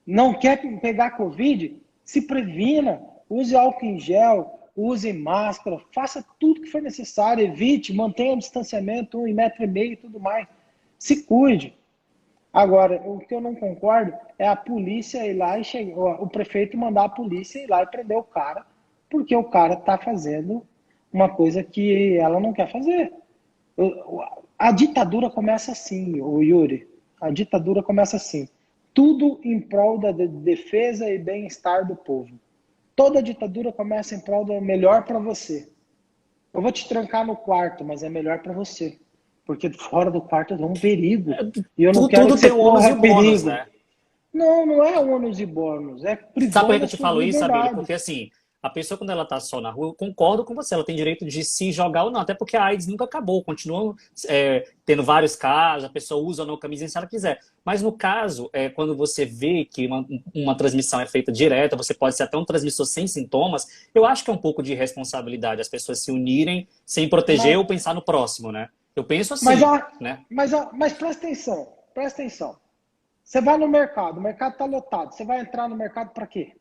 Não quer pegar Covid? Se previna. Use álcool em gel, use máscara, faça tudo que for necessário, evite, mantenha o distanciamento, 1,5 m e tudo mais. Se cuide. Agora, o que eu não concordo é a polícia ir lá e o prefeito mandar a polícia ir lá e prender o cara, porque o cara está fazendo uma coisa que ela não quer fazer. A ditadura começa assim, o Yuri. A ditadura começa assim. Tudo em prol da defesa e bem-estar do povo. Toda ditadura começa em prol do melhor para você. Eu vou te trancar no quarto, mas é melhor para você. Porque fora do quarto é um perigo. E eu não quero Tudo que você tem o ônus e corra o bônus, perigo. né? Não, não é ônus e bônus. É Sabe por que privando eu a te sua falo isso, Abílio? liberdade. Porque assim, a pessoa quando ela tá só na rua, eu concordo com você, ela tem direito de se jogar ou não, até porque a AIDS nunca acabou, continua tendo vários casos, a pessoa usa ou não camisinha se ela quiser. Mas no caso, quando você vê que uma transmissão é feita direta, você pode ser até um transmissor sem sintomas, eu acho que é um pouco de irresponsabilidade as pessoas se unirem sem proteger Mas, ou pensar no próximo, né? Eu penso mas, assim, né? mas presta atenção, presta atenção. Você vai no mercado, o mercado está lotado. Você vai entrar no mercado para quê?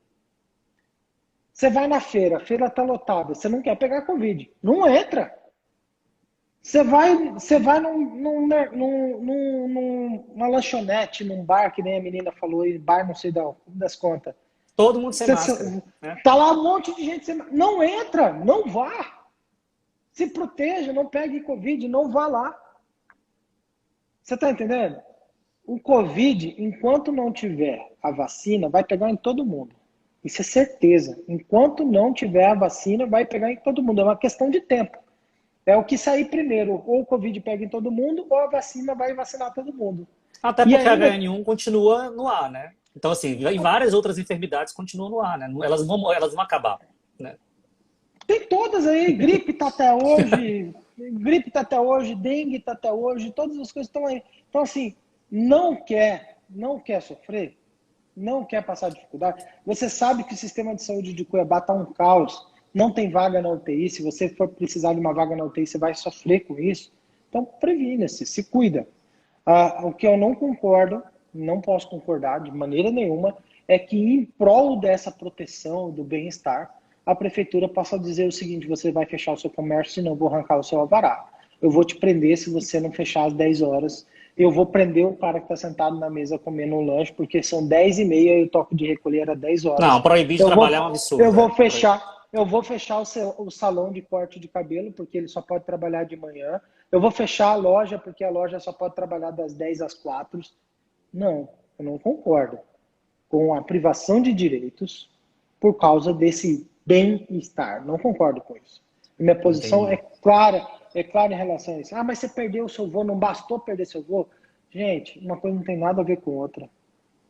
Você vai na feira, a feira está lotada. Você não quer pegar Covid. Não entra. Você vai numa lanchonete, num bar, que nem a menina falou, e bar não sei das contas. Todo mundo sem Você, máscara, né? tá lá um monte de gente sem máscara. Não entra, não vá. Se proteja, não pegue Covid, não vá lá. Você está entendendo? O Covid, enquanto não tiver a vacina, vai pegar em todo mundo. Isso é certeza. Enquanto não tiver a vacina, vai pegar em todo mundo. É uma questão de tempo. É o que sair primeiro. Ou o Covid pega em todo mundo, ou a vacina vai vacinar todo mundo. Até E porque a ainda HN1 continua no ar, né? Então, assim, e várias outras enfermidades continuam no ar, né? Elas vão acabar, né? tem todas aí. Gripe tá até hoje, dengue tá até hoje, todas as coisas estão aí. Então, assim, não quer sofrer, não quer passar dificuldade. Você sabe que o sistema de saúde de Cuiabá está um caos. Não tem vaga na UTI. Se você for precisar de uma vaga na UTI, você vai sofrer com isso. Então, previna-se, se cuida. O que eu não concordo, não posso concordar de maneira nenhuma, é que em prol dessa proteção, do bem-estar, a prefeitura possa dizer o seguinte: você vai fechar o seu comércio, senão eu vou arrancar o seu alvará. Eu vou te prender se você não fechar às 10 horas. Eu vou prender o cara que está sentado na mesa comendo um lanche, porque são 10h30 e o toque de recolher era 10 Não, horas. proibir de trabalhar é um Eu absurdo. vou fechar. Eu vou fechar o salão de corte de cabelo, porque ele só pode trabalhar de manhã. Eu vou fechar a loja, porque a loja só pode trabalhar das 10 às 4. Não, eu não concordo com a privação de direitos por causa desse bem-estar. Não concordo com isso. Minha posição Entendi. é clara em relação a isso. Ah, mas você perdeu o seu voo, não bastou perder seu voo? Gente, uma coisa não tem nada a ver com outra.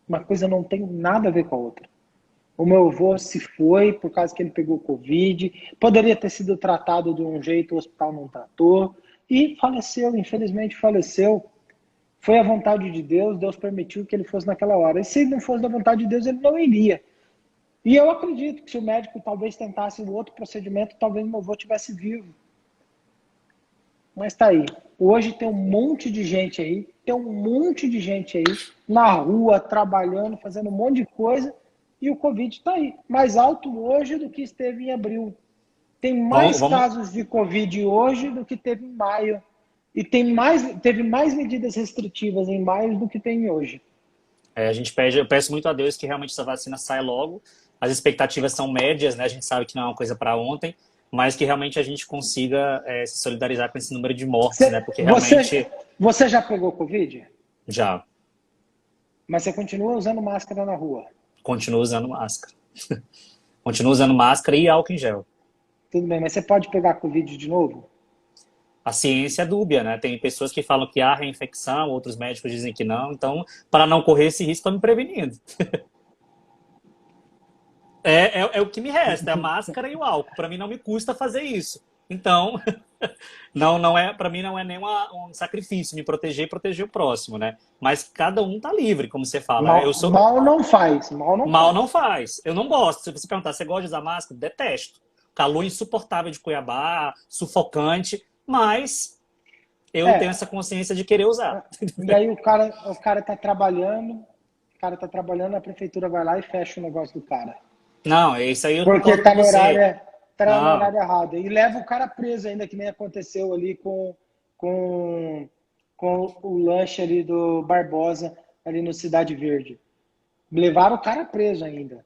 Uma coisa não tem nada a ver com a outra. O meu avô se foi por causa que ele pegou Covid. Poderia ter sido tratado de um jeito, o hospital não tratou. E faleceu, infelizmente faleceu. Foi a vontade de Deus, Deus permitiu que ele fosse naquela hora. E se não fosse da vontade de Deus, ele não iria. E eu acredito que se o médico talvez tentasse um outro procedimento, talvez meu avô estivesse vivo. Mas tá aí. Hoje tem um monte de gente aí, na rua, trabalhando, fazendo um monte de coisa, e o Covid está aí. Mais alto hoje do que esteve em abril. Tem mais Vamos, casos de Covid hoje do que teve em maio. E teve mais medidas restritivas em maio do que tem hoje. eu peço muito a Deus que realmente essa vacina saia logo. As expectativas são médias, né? A gente sabe que não é uma coisa para ontem, mas que realmente a gente consiga se solidarizar com esse número de mortes, né? Porque realmente Você já pegou Covid? já Mas você continua usando máscara na rua? continuo usando máscara. Continuo usando máscara e álcool em gel. Tudo bem, mas você pode pegar Covid de novo? A ciência é dúbia, né? Tem pessoas que falam que há reinfecção, outros médicos dizem que não. Então, para não correr esse risco, estou me prevenindo. É o que me resta, é a máscara e o álcool. Para mim não me custa fazer isso. Então, não é, para mim não é nem um sacrifício me proteger e proteger o próximo, né? Mas cada um tá livre, como você fala. Eu Mal, sou mal não faz, mal não mal não faz. faz. Eu não gosto. Se você perguntar, você gosta de usar máscara? Detesto. Calor insuportável de Cuiabá, sufocante, mas eu tenho essa É, consciência de querer usar. e aí o cara tá trabalhando, a prefeitura vai lá e fecha o negócio do cara. Não, isso aí eu Porque concordo com você. tá no Não, horário errado. E leva o cara preso ainda, que nem aconteceu ali com, com o lanche ali do Barbosa, ali no Cidade Verde. Levaram o cara preso ainda.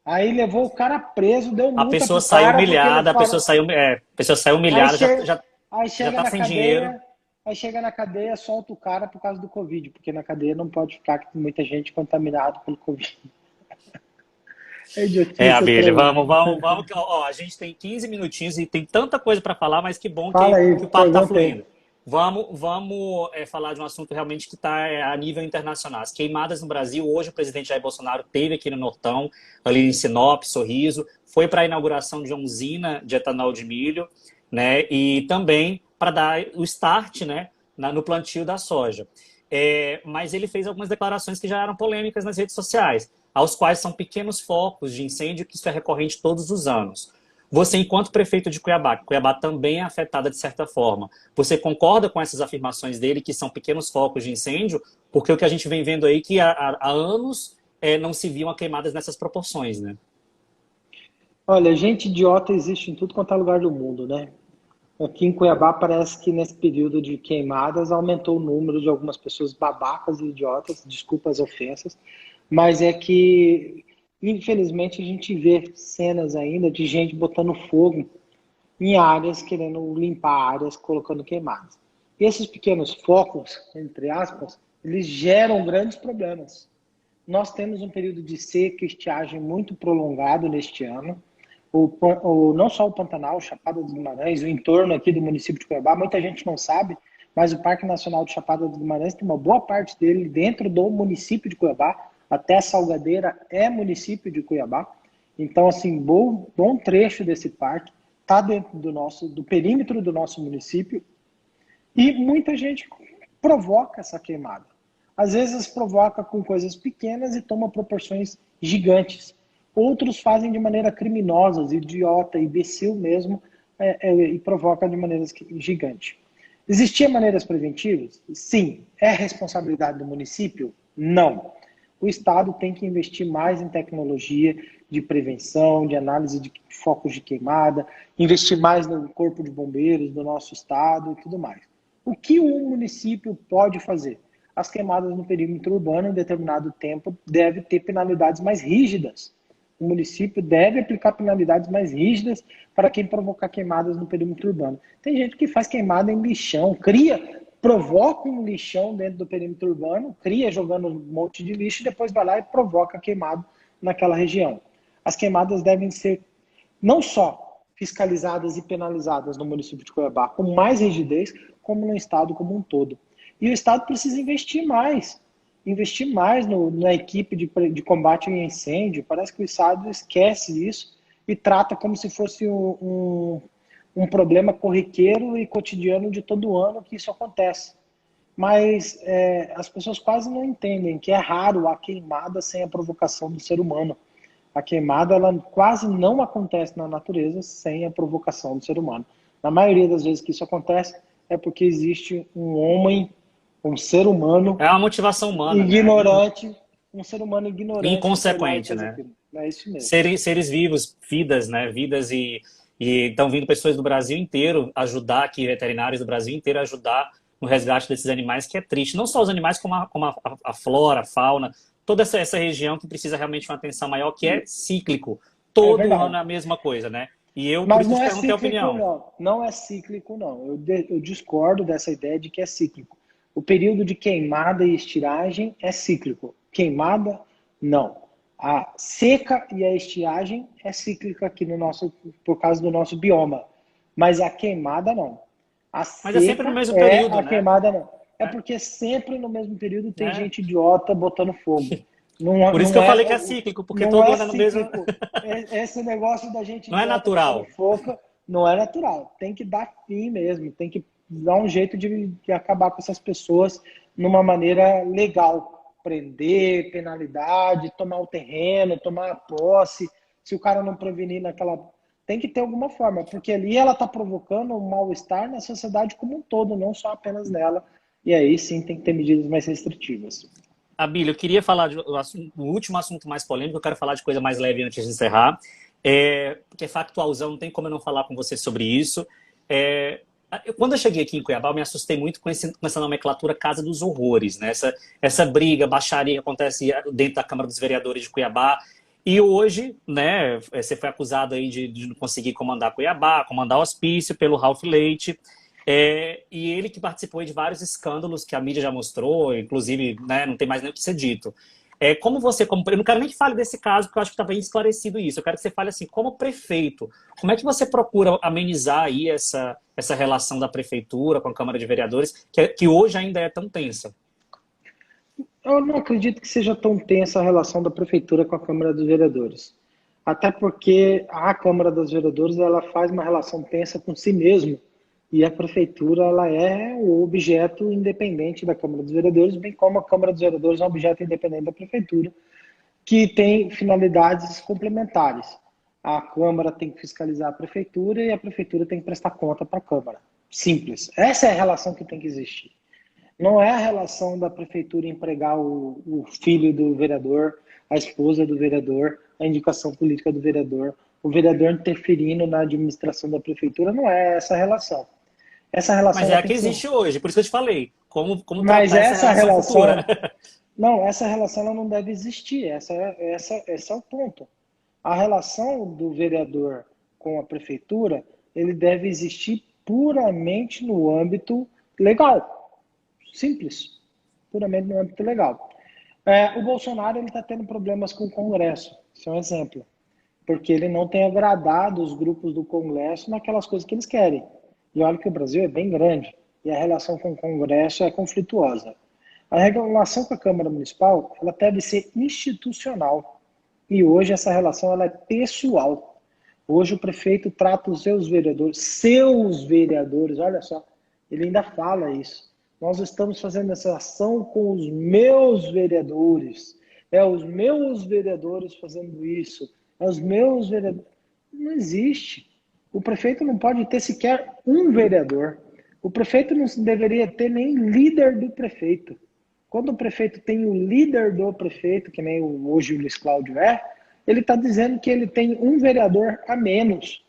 Aí levou o cara preso, deu a multa pessoa pro sai cara porque ele humilhada, falou. a pessoa sai Aí, humilhada, che... aí já chega tá na sem dinheiro. cadeia, solta o cara por causa do Covid, porque na cadeia não pode ficar com muita gente contaminada pelo Covid. É É, idiotice Abelha, atrás. vamos. Ó, a gente tem 15 minutinhos e tem tanta coisa para falar, mas que bom Fala aí, que o papo está pergunta aí. fluindo. Vamos falar de um assunto realmente que está a nível internacional. As queimadas no Brasil, hoje o presidente Jair Bolsonaro teve aqui no Nortão, ali em Sinop, Sorriso, foi para a inauguração de uma usina de etanol de milho, né? E também para dar o start, né, no plantio da soja. Mas ele fez algumas declarações que já eram polêmicas nas redes sociais, aos quais são pequenos focos de incêndio, que isso é recorrente todos os anos. Você, enquanto prefeito de Cuiabá, Cuiabá também é afetada de certa forma, você concorda com essas afirmações dele, que são pequenos focos de incêndio? Porque o que a gente vem vendo aí é que há anos não se viam queimadas nessas proporções, né? Olha, gente idiota existe em tudo quanto é lugar do mundo, né? Aqui em Cuiabá parece que nesse período de queimadas aumentou o número de algumas pessoas babacas e idiotas, desculpa as ofensas, mas é que infelizmente a gente vê cenas ainda de gente botando fogo em áreas, querendo limpar áreas, colocando queimadas. E esses pequenos focos, entre aspas, eles geram grandes problemas. Nós temos um período de seca e estiagem muito prolongado neste ano. Não só o Pantanal, Chapada dos Guimarães, o entorno aqui do município de Cuiabá, muita gente não sabe, mas o Parque Nacional de Chapada dos Guimarães tem uma boa parte dele dentro do município de Cuiabá, até Salgadeira é município de Cuiabá. Então, assim, bom trecho desse parque está dentro do perímetro do nosso município e muita gente provoca essa queimada. Às vezes provoca com coisas pequenas e toma proporções gigantes. Outros fazem de maneira criminosa, idiota, imbecil mesmo, e provoca de maneiras gigantes. Existiam maneiras preventivas? Sim. É responsabilidade do município? Não. O Estado tem que investir mais em tecnologia de prevenção, de análise de focos de queimada, investir mais no corpo de bombeiros do nosso Estado e tudo mais. O que um município pode fazer? As queimadas no perímetro urbano, em determinado tempo, devem ter penalidades mais rígidas. O município deve aplicar penalidades mais rígidas para quem provocar queimadas no perímetro urbano. Tem gente que faz queimada em lixão, provoca um lixão dentro do perímetro urbano, cria jogando um monte de lixo e depois vai lá e provoca queimado naquela região. As queimadas devem ser não só fiscalizadas e penalizadas no município de Cuiabá com mais rigidez, como no estado como um todo. E o estado precisa investir mais na equipe de combate ao incêndio. Parece que o estado esquece isso e trata como se fosse um problema corriqueiro e cotidiano de todo ano que isso acontece. Mas as pessoas quase não entendem que é raro a queimada sem a provocação do ser humano. A queimada ela quase não acontece na natureza sem a provocação do ser humano. Na maioria das vezes que isso acontece é porque existe um homem, um ser humano É uma motivação humana, né? ignorante, um ser humano ignorante que foi lá e Inconsequente, fez né? aquilo. É isso mesmo. Seres vivos, vidas, né? Vidas e estão vindo pessoas do Brasil inteiro ajudar aqui, veterinários do Brasil inteiro ajudar no resgate desses animais, que é triste. Não só os animais, como a flora, a fauna, toda essa região que precisa realmente de uma atenção maior, que é cíclico. É Todo ano verdade. é a mesma coisa, né? E eu, por Mas isso, eu não te é perguntei a cíclico, opinião. não. Não é cíclico, não. Eu discordo dessa ideia de que é cíclico. O período de queimada e estiragem é cíclico. Queimada, não. A seca e a estiagem é cíclica aqui no nosso, por causa do nosso bioma. Mas a queimada, não. A Mas é sempre no seca mesmo é, período, a né? queimada não. É É, porque sempre no mesmo período tem né? gente idiota botando fogo. Não, Por isso que não eu falei é, que é cíclico, porque não todo é ano é no mesmo. cíclico. Esse negócio da gente Não é idiota botando natural. fogo não é natural. Tem que dar fim mesmo. Tem que dar um jeito de acabar com essas pessoas numa maneira legal. Prender, penalidade, tomar o terreno, tomar a posse. Se o cara não prevenir naquela. Tem que ter alguma forma, porque ali ela está provocando um mal-estar na sociedade como um todo, não só apenas nela. E aí sim tem que ter medidas mais restritivas. Abílio, eu queria falar do último assunto mais polêmico, eu quero falar de coisa mais leve antes de encerrar, porque é factualzão, não tem como eu não falar com você sobre isso. Quando eu cheguei aqui em Cuiabá, eu me assustei muito com essa nomenclatura Casa dos Horrores, né? Essa briga, baixaria que acontece dentro da Câmara dos Vereadores de Cuiabá. E hoje, né, você foi acusado aí de não conseguir comandar Cuiabá, comandar o Hospício pelo Ralph Leite. E ele que participou de vários escândalos que a mídia já mostrou, inclusive, né, não tem mais nem o que ser dito. Como você, eu não quero nem que fale desse caso, porque eu acho que está bem esclarecido isso. Eu quero que você fale assim, como prefeito, como é que você procura amenizar aí essa relação da prefeitura com a Câmara de Vereadores, que hoje ainda é tão tensa? Eu não acredito que seja tão tensa a relação da prefeitura com a Câmara dos Vereadores. Até porque a Câmara dos Vereadores ela faz uma relação tensa com si mesma e a prefeitura ela é o objeto independente da Câmara dos Vereadores, bem como a Câmara dos Vereadores é um objeto independente da prefeitura, que tem finalidades complementares. A Câmara tem que fiscalizar a prefeitura e a prefeitura tem que prestar conta para a Câmara. Simples. Essa é a relação que tem que existir. Não é a relação da prefeitura empregar o filho do vereador, a esposa do vereador, a indicação política do vereador, o vereador interferindo na administração da prefeitura, não é essa relação. Essa relação Mas é ela a tem que que ser. existe hoje, por isso que eu te falei. Como Mas tratar essa essa relação futura? relação. Não, essa relação ela não deve existir. Esse é o ponto. A relação do vereador com a prefeitura, ele deve existir puramente no âmbito legal. Simples, puramente no âmbito legal. O Bolsonaro está tendo problemas com o Congresso, isso é um exemplo, porque ele não tem agradado os grupos do Congresso naquelas coisas que eles querem. E olha que o Brasil é bem grande e a relação com o Congresso é conflituosa. A relação com a Câmara Municipal ela deve ser institucional e hoje essa relação ela é pessoal. Hoje o prefeito trata os seus vereadores, olha só, ele ainda fala isso. Nós estamos fazendo essa ação com os meus vereadores. É os meus vereadores fazendo isso. É os meus vereadores. Não existe. O prefeito não pode ter sequer um vereador. O prefeito não deveria ter nem líder do prefeito. Quando o prefeito tem o líder do prefeito, que nem hoje o Luiz Cláudio ele está dizendo que ele tem um vereador a menos.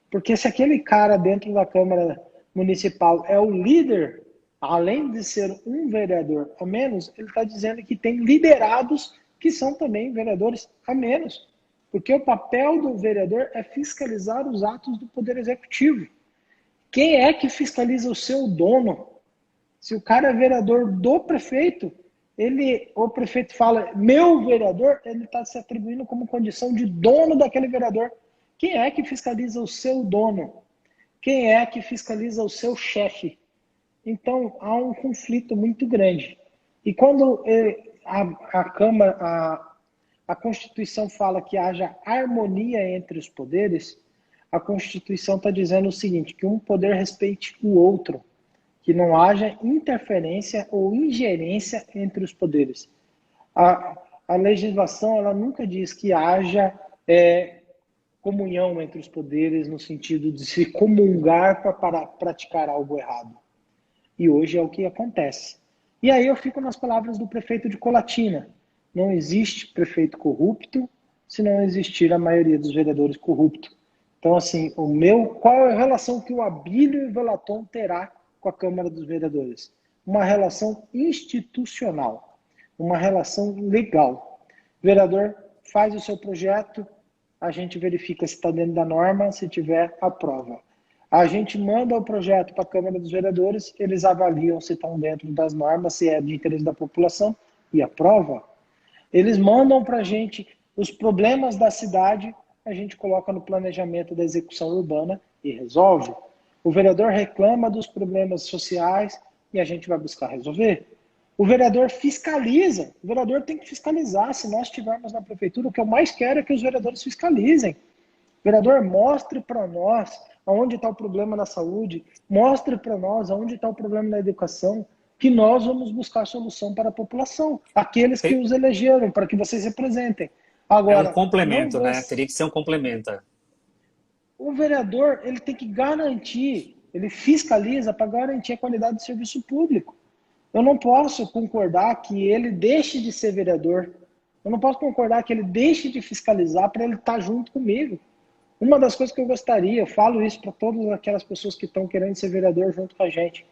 Porque se aquele cara dentro da Câmara Municipal é o líder, além de ser um vereador a menos, ele está dizendo que tem liderados que são também vereadores a menos. Porque o papel do vereador é fiscalizar os atos do Poder Executivo. Quem é que fiscaliza o seu dono? Se o cara é vereador do prefeito, o prefeito fala, meu vereador, ele está se atribuindo como condição de dono daquele vereador. Quem é que fiscaliza o seu dono? Quem é que fiscaliza o seu chefe? Então, há um conflito muito grande. E quando a Câmara, a Constituição fala que haja harmonia entre os poderes, a Constituição está dizendo o seguinte, que um poder respeite o outro, que não haja interferência ou ingerência entre os poderes. A legislação ela nunca diz que haja comunhão entre os poderes no sentido de se comungar para praticar algo errado. E hoje é o que acontece. E aí eu fico nas palavras do prefeito de Colatina. Não existe prefeito corrupto se não existir a maioria dos vereadores corruptos. Então, assim, qual é a relação que o Abílio Velaton terá com a Câmara dos Vereadores? Uma relação institucional, uma relação legal. O vereador faz o seu projeto, a gente verifica se está dentro da norma, se tiver, aprova. A gente manda o projeto para a Câmara dos Vereadores, eles avaliam se estão dentro das normas, se é de interesse da população e aprova. Eles mandam para a gente os problemas da cidade, a gente coloca no planejamento da execução urbana e resolve. O vereador reclama dos problemas sociais e a gente vai buscar resolver. O vereador fiscaliza. O vereador tem que fiscalizar. Se nós estivermos na prefeitura, o que eu mais quero é que os vereadores fiscalizem. O vereador mostre para nós onde está o problema na saúde, mostre para nós onde está o problema na educação, que nós vamos buscar solução para a população, aqueles que os elegeram, para que vocês representem. É um Agora, complemento, né? Teria que ser um complemento. O vereador, ele tem que garantir, ele fiscaliza para garantir a qualidade do serviço público. Eu não posso concordar que ele deixe de ser vereador. Eu não posso concordar que ele deixe de fiscalizar para ele estar junto comigo. Uma das coisas que eu gostaria, eu falo isso para todas aquelas pessoas que estão querendo ser vereador junto com a gente.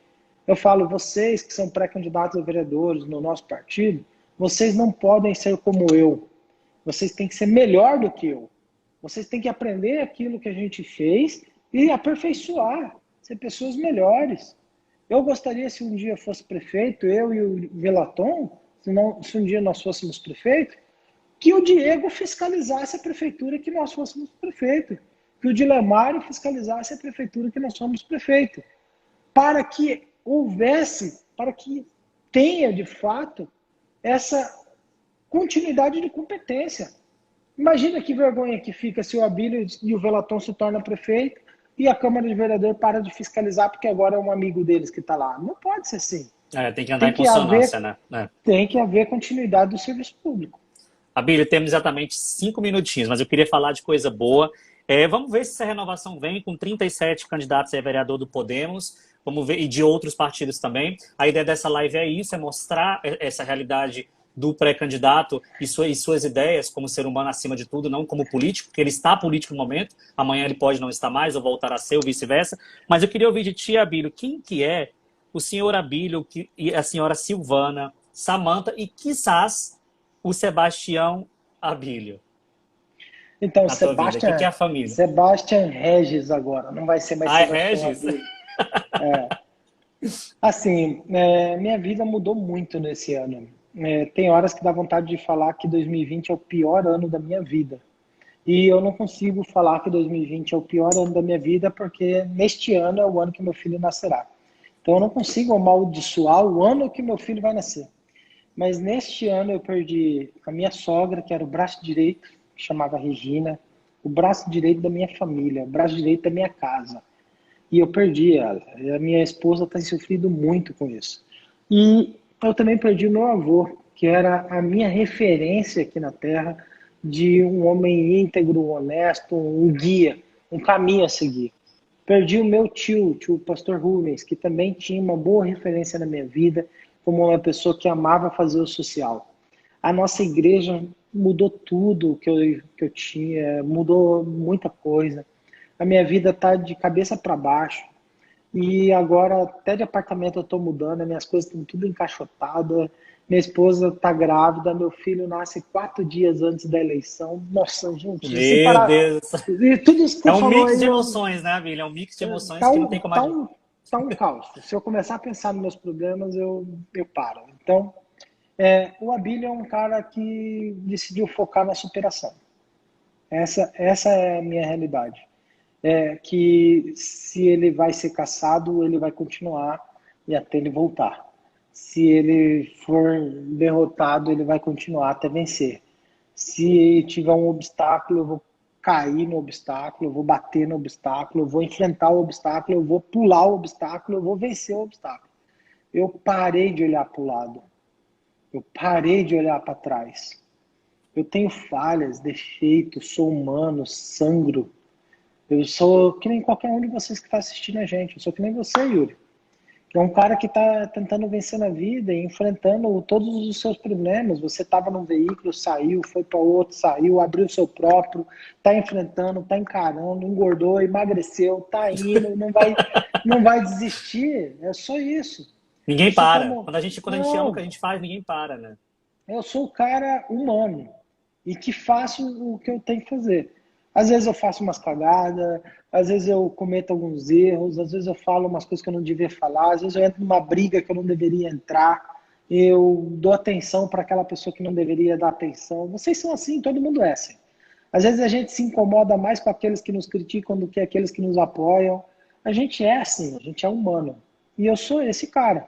Eu falo, vocês que são pré-candidatos a vereadores no nosso partido, vocês não podem ser como eu. Vocês têm que ser melhor do que eu. Vocês têm que aprender aquilo que a gente fez e aperfeiçoar, ser pessoas melhores. Eu gostaria, se um dia fosse prefeito, eu e o Velaton, se um dia nós fôssemos prefeito, que o Diego fiscalizasse a prefeitura que nós fôssemos prefeito, que o Dilemário fiscalizasse a prefeitura que nós somos prefeito, para que houvesse, para que tenha, de fato, essa continuidade de competência. Imagina que vergonha que fica se o Abílio e o Velaton se tornam prefeito e a Câmara de Vereador para de fiscalizar porque agora é um amigo deles que está lá. Não pode ser assim. Tem que andar em consonância, né? Tem que haver continuidade do serviço público. Abílio, temos exatamente 5 minutinhos, mas eu queria falar de coisa boa. Vamos ver se essa renovação vem com 37 candidatos a vereador do Podemos, vamos ver, e de outros partidos também. A ideia dessa live é isso, é mostrar essa realidade do pré-candidato e suas ideias como ser humano acima de tudo, não como político, porque ele está político no momento, amanhã ele pode não estar mais ou voltar a ser ou vice-versa. Mas eu queria ouvir de ti, Abílio, quem que é o senhor Abílio e a senhora Silvana, Samanta e, quizás, o Sebastião Abílio? Então, Sebastião, o que é a família? Sebastião Regis agora, não vai ser mais Sebastião Regis? Abílio. Assim, minha vida mudou muito nesse ano. Tem horas que dá vontade de falar que 2020 é o pior ano da minha vida. E eu não consigo falar que 2020 é o pior ano da minha vida porque neste ano é o ano que meu filho nascerá. Então eu não consigo amaldiçoar o ano que meu filho vai nascer. Mas neste ano eu perdi a minha sogra, que era o braço direito, que chamava Regina, o braço direito da minha família, o braço direito da minha casa. E eu perdi ela. A minha esposa tem sofrido muito com isso. E eu também perdi o meu avô, que era a minha referência aqui na Terra de um homem íntegro, honesto, um guia, um caminho a seguir. Perdi o meu tio, o pastor Rubens, que também tinha uma boa referência na minha vida, como uma pessoa que amava fazer o social. A nossa igreja mudou tudo que eu tinha, mudou muita coisa. A minha vida está de cabeça para baixo. E agora, até de apartamento eu estou mudando, minhas coisas estão tudo encaixotadas. Minha esposa está grávida, meu filho nasce 4 dias antes da eleição. Nossa, gente. Meu Deus. E tudo isso que um mix de emoções, né, Abílio? É um mix de emoções que não tem como... Tá um caos. Se eu começar a pensar nos meus problemas, eu paro. Então, o Abílio é um cara que decidiu focar na superação. Essa é a minha realidade. Que se ele vai ser caçado, ele vai continuar e até ele voltar. Se ele for derrotado, ele vai continuar até vencer. Se tiver um obstáculo, eu vou cair no obstáculo, eu vou bater no obstáculo, eu vou enfrentar o obstáculo, eu vou pular o obstáculo, eu vou vencer o obstáculo. Eu parei de olhar para o lado. Eu parei de olhar para trás. Eu tenho falhas, defeitos, sou humano, sangro. Eu sou que nem qualquer um de vocês que está assistindo a gente. Eu sou que nem você, Yuri. É um cara que está tentando vencer na vida e enfrentando todos os seus problemas. Você estava num veículo, saiu, foi para outro, saiu, abriu o seu próprio, está enfrentando, está encarando, engordou, emagreceu, está indo, não vai desistir. É só isso. Ninguém para. Quando a gente ama o que a gente faz, ninguém para, né? Eu sou o cara humano e que faço o que eu tenho que fazer. Às vezes eu faço umas cagadas, às vezes eu cometo alguns erros, às vezes eu falo umas coisas que eu não devia falar, às vezes eu entro numa briga que eu não deveria entrar, eu dou atenção para aquela pessoa que não deveria dar atenção. Vocês são assim, todo mundo é assim. Às vezes a gente se incomoda mais com aqueles que nos criticam do que aqueles que nos apoiam. A gente é assim, a gente é humano. E eu sou esse cara,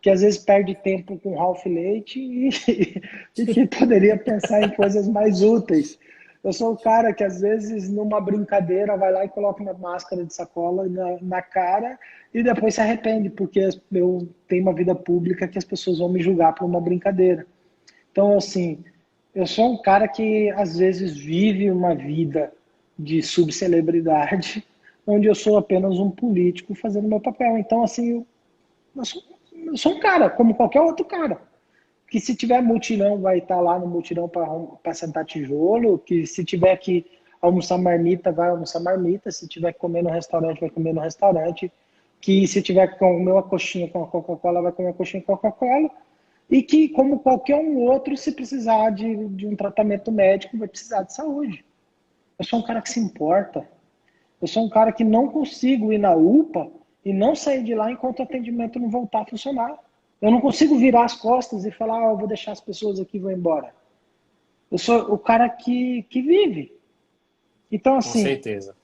que às vezes perde tempo com Ralph Leite e que poderia pensar em coisas mais úteis. Eu sou o cara que às vezes numa brincadeira vai lá e coloca uma máscara de sacola na cara e depois se arrepende, porque eu tenho uma vida pública que as pessoas vão me julgar por uma brincadeira. Então, assim, eu sou um cara que às vezes vive uma vida de subcelebridade, onde eu sou apenas um político fazendo meu papel. Então, assim, eu sou um cara, como qualquer outro cara. Que se tiver mutirão, vai estar lá no mutirão para sentar tijolo, que se tiver que almoçar marmita, vai almoçar marmita, se tiver que comer no restaurante, vai comer no restaurante, que se tiver que comer uma coxinha com a Coca-Cola, vai comer uma coxinha com a Coca-Cola, e que, como qualquer um outro, se precisar de um tratamento médico, vai precisar de saúde. Eu sou um cara que se importa. Eu sou um cara que não consigo ir na UPA e não sair de lá enquanto o atendimento não voltar a funcionar. Eu não consigo virar as costas e falar, eu vou deixar as pessoas aqui e vou embora. Eu sou o cara que vive. Então, assim... Com certeza.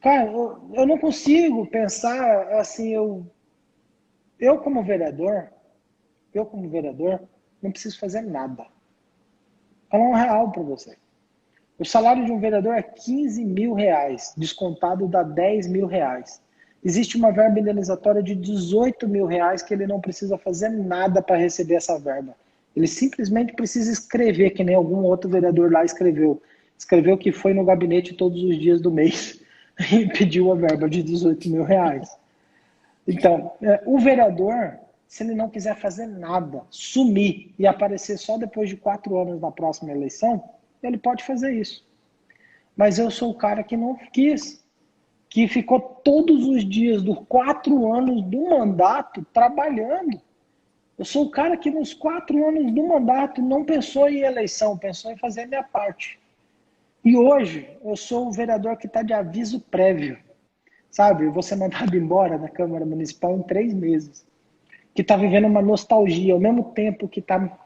Cara, eu não consigo pensar, assim, eu como vereador, não preciso fazer nada. Vou falar R$1 para você. O salário de um vereador é R$15 mil, descontado dá R$10 mil. Existe uma verba indenizatória de R$18 mil que ele não precisa fazer nada para receber essa verba. Ele simplesmente precisa escrever, que nem algum outro vereador lá escreveu. Escreveu que foi no gabinete todos os dias do mês e pediu a verba de R$18 mil. Então, o vereador, se ele não quiser fazer nada, sumir e aparecer só depois de 4 anos da próxima eleição, ele pode fazer isso. Mas eu sou o cara que não quis, que ficou todos os dias dos 4 anos do mandato trabalhando. Eu sou o cara que nos 4 anos do mandato não pensou em eleição, pensou em fazer a minha parte. E hoje eu sou o vereador que está de aviso prévio. Sabe, eu vou ser mandado embora da Câmara Municipal em 3 meses. Que está vivendo uma nostalgia, ao mesmo tempo que está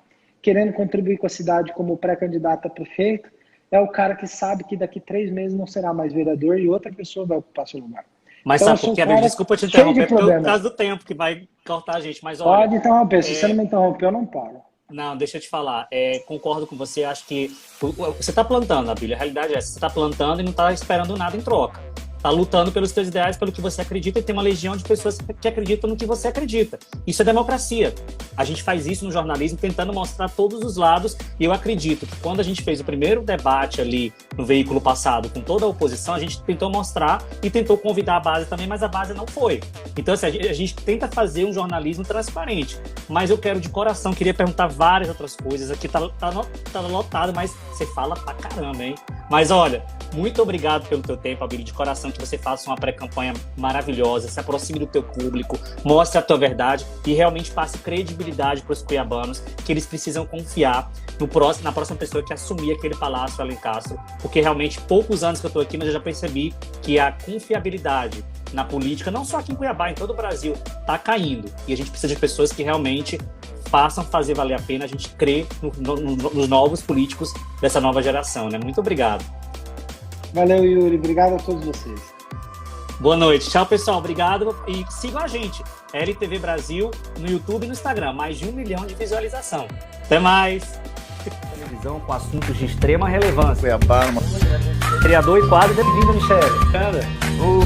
querendo contribuir com a cidade como pré-candidato a prefeito, é o cara que sabe que daqui 3 meses não será mais vereador e outra pessoa vai ocupar seu lugar. Mas então, sabe por quê? Desculpa te interromper, por causa do tempo que vai cortar a gente. Mas, olha, pode interromper, se você não me interromper, eu não paro. Não, deixa eu te falar. Concordo com você, acho que você está plantando, Abílio, a realidade é essa. Você está plantando e não está esperando nada em troca. Está lutando pelos seus ideais, pelo que você acredita, e tem uma legião de pessoas que acreditam no que você acredita. Isso é democracia. A gente faz isso no jornalismo, tentando mostrar todos os lados, e eu acredito que quando a gente fez o primeiro debate ali no veículo passado com toda a oposição, a gente tentou mostrar e tentou convidar a base também, mas a base não foi. Então, assim, a gente tenta fazer um jornalismo transparente. Mas eu quero de coração, queria perguntar várias outras coisas. Aqui tá lotado, mas você fala pra caramba, hein? Mas olha, muito obrigado pelo teu tempo, Abílio, de coração, que você faça uma pré-campanha maravilhosa, se aproxime do teu público, mostre a tua verdade e realmente passe credibilidade para os cuiabanos, que eles precisam confiar na próxima pessoa que assumir aquele Palácio Alencastro, porque realmente, poucos anos que eu estou aqui, mas eu já percebi que a confiabilidade na política, não só aqui em Cuiabá, em todo o Brasil, está caindo. E a gente precisa de pessoas que realmente façam fazer valer a pena a gente crer nos novos políticos dessa nova geração, né? Muito obrigado. Valeu, Yuri. Obrigado a todos vocês. Boa noite. Tchau, pessoal. Obrigado. E sigam a gente. LTV Brasil no YouTube e no Instagram. Mais de 1 milhão de visualização. Até mais. Televisão com assuntos de extrema relevância. Cuiabá, Criador e quadro. Bem-vindo, Michele.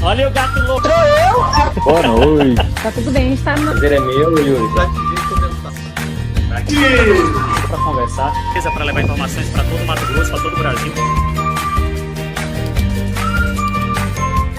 Olha o gato louco. Boa noite. Tá tudo bem, a gente tá no... Prazer é meu, Yuri. Para conversar, para levar informações para todo o Mato Grosso, para todo o Brasil.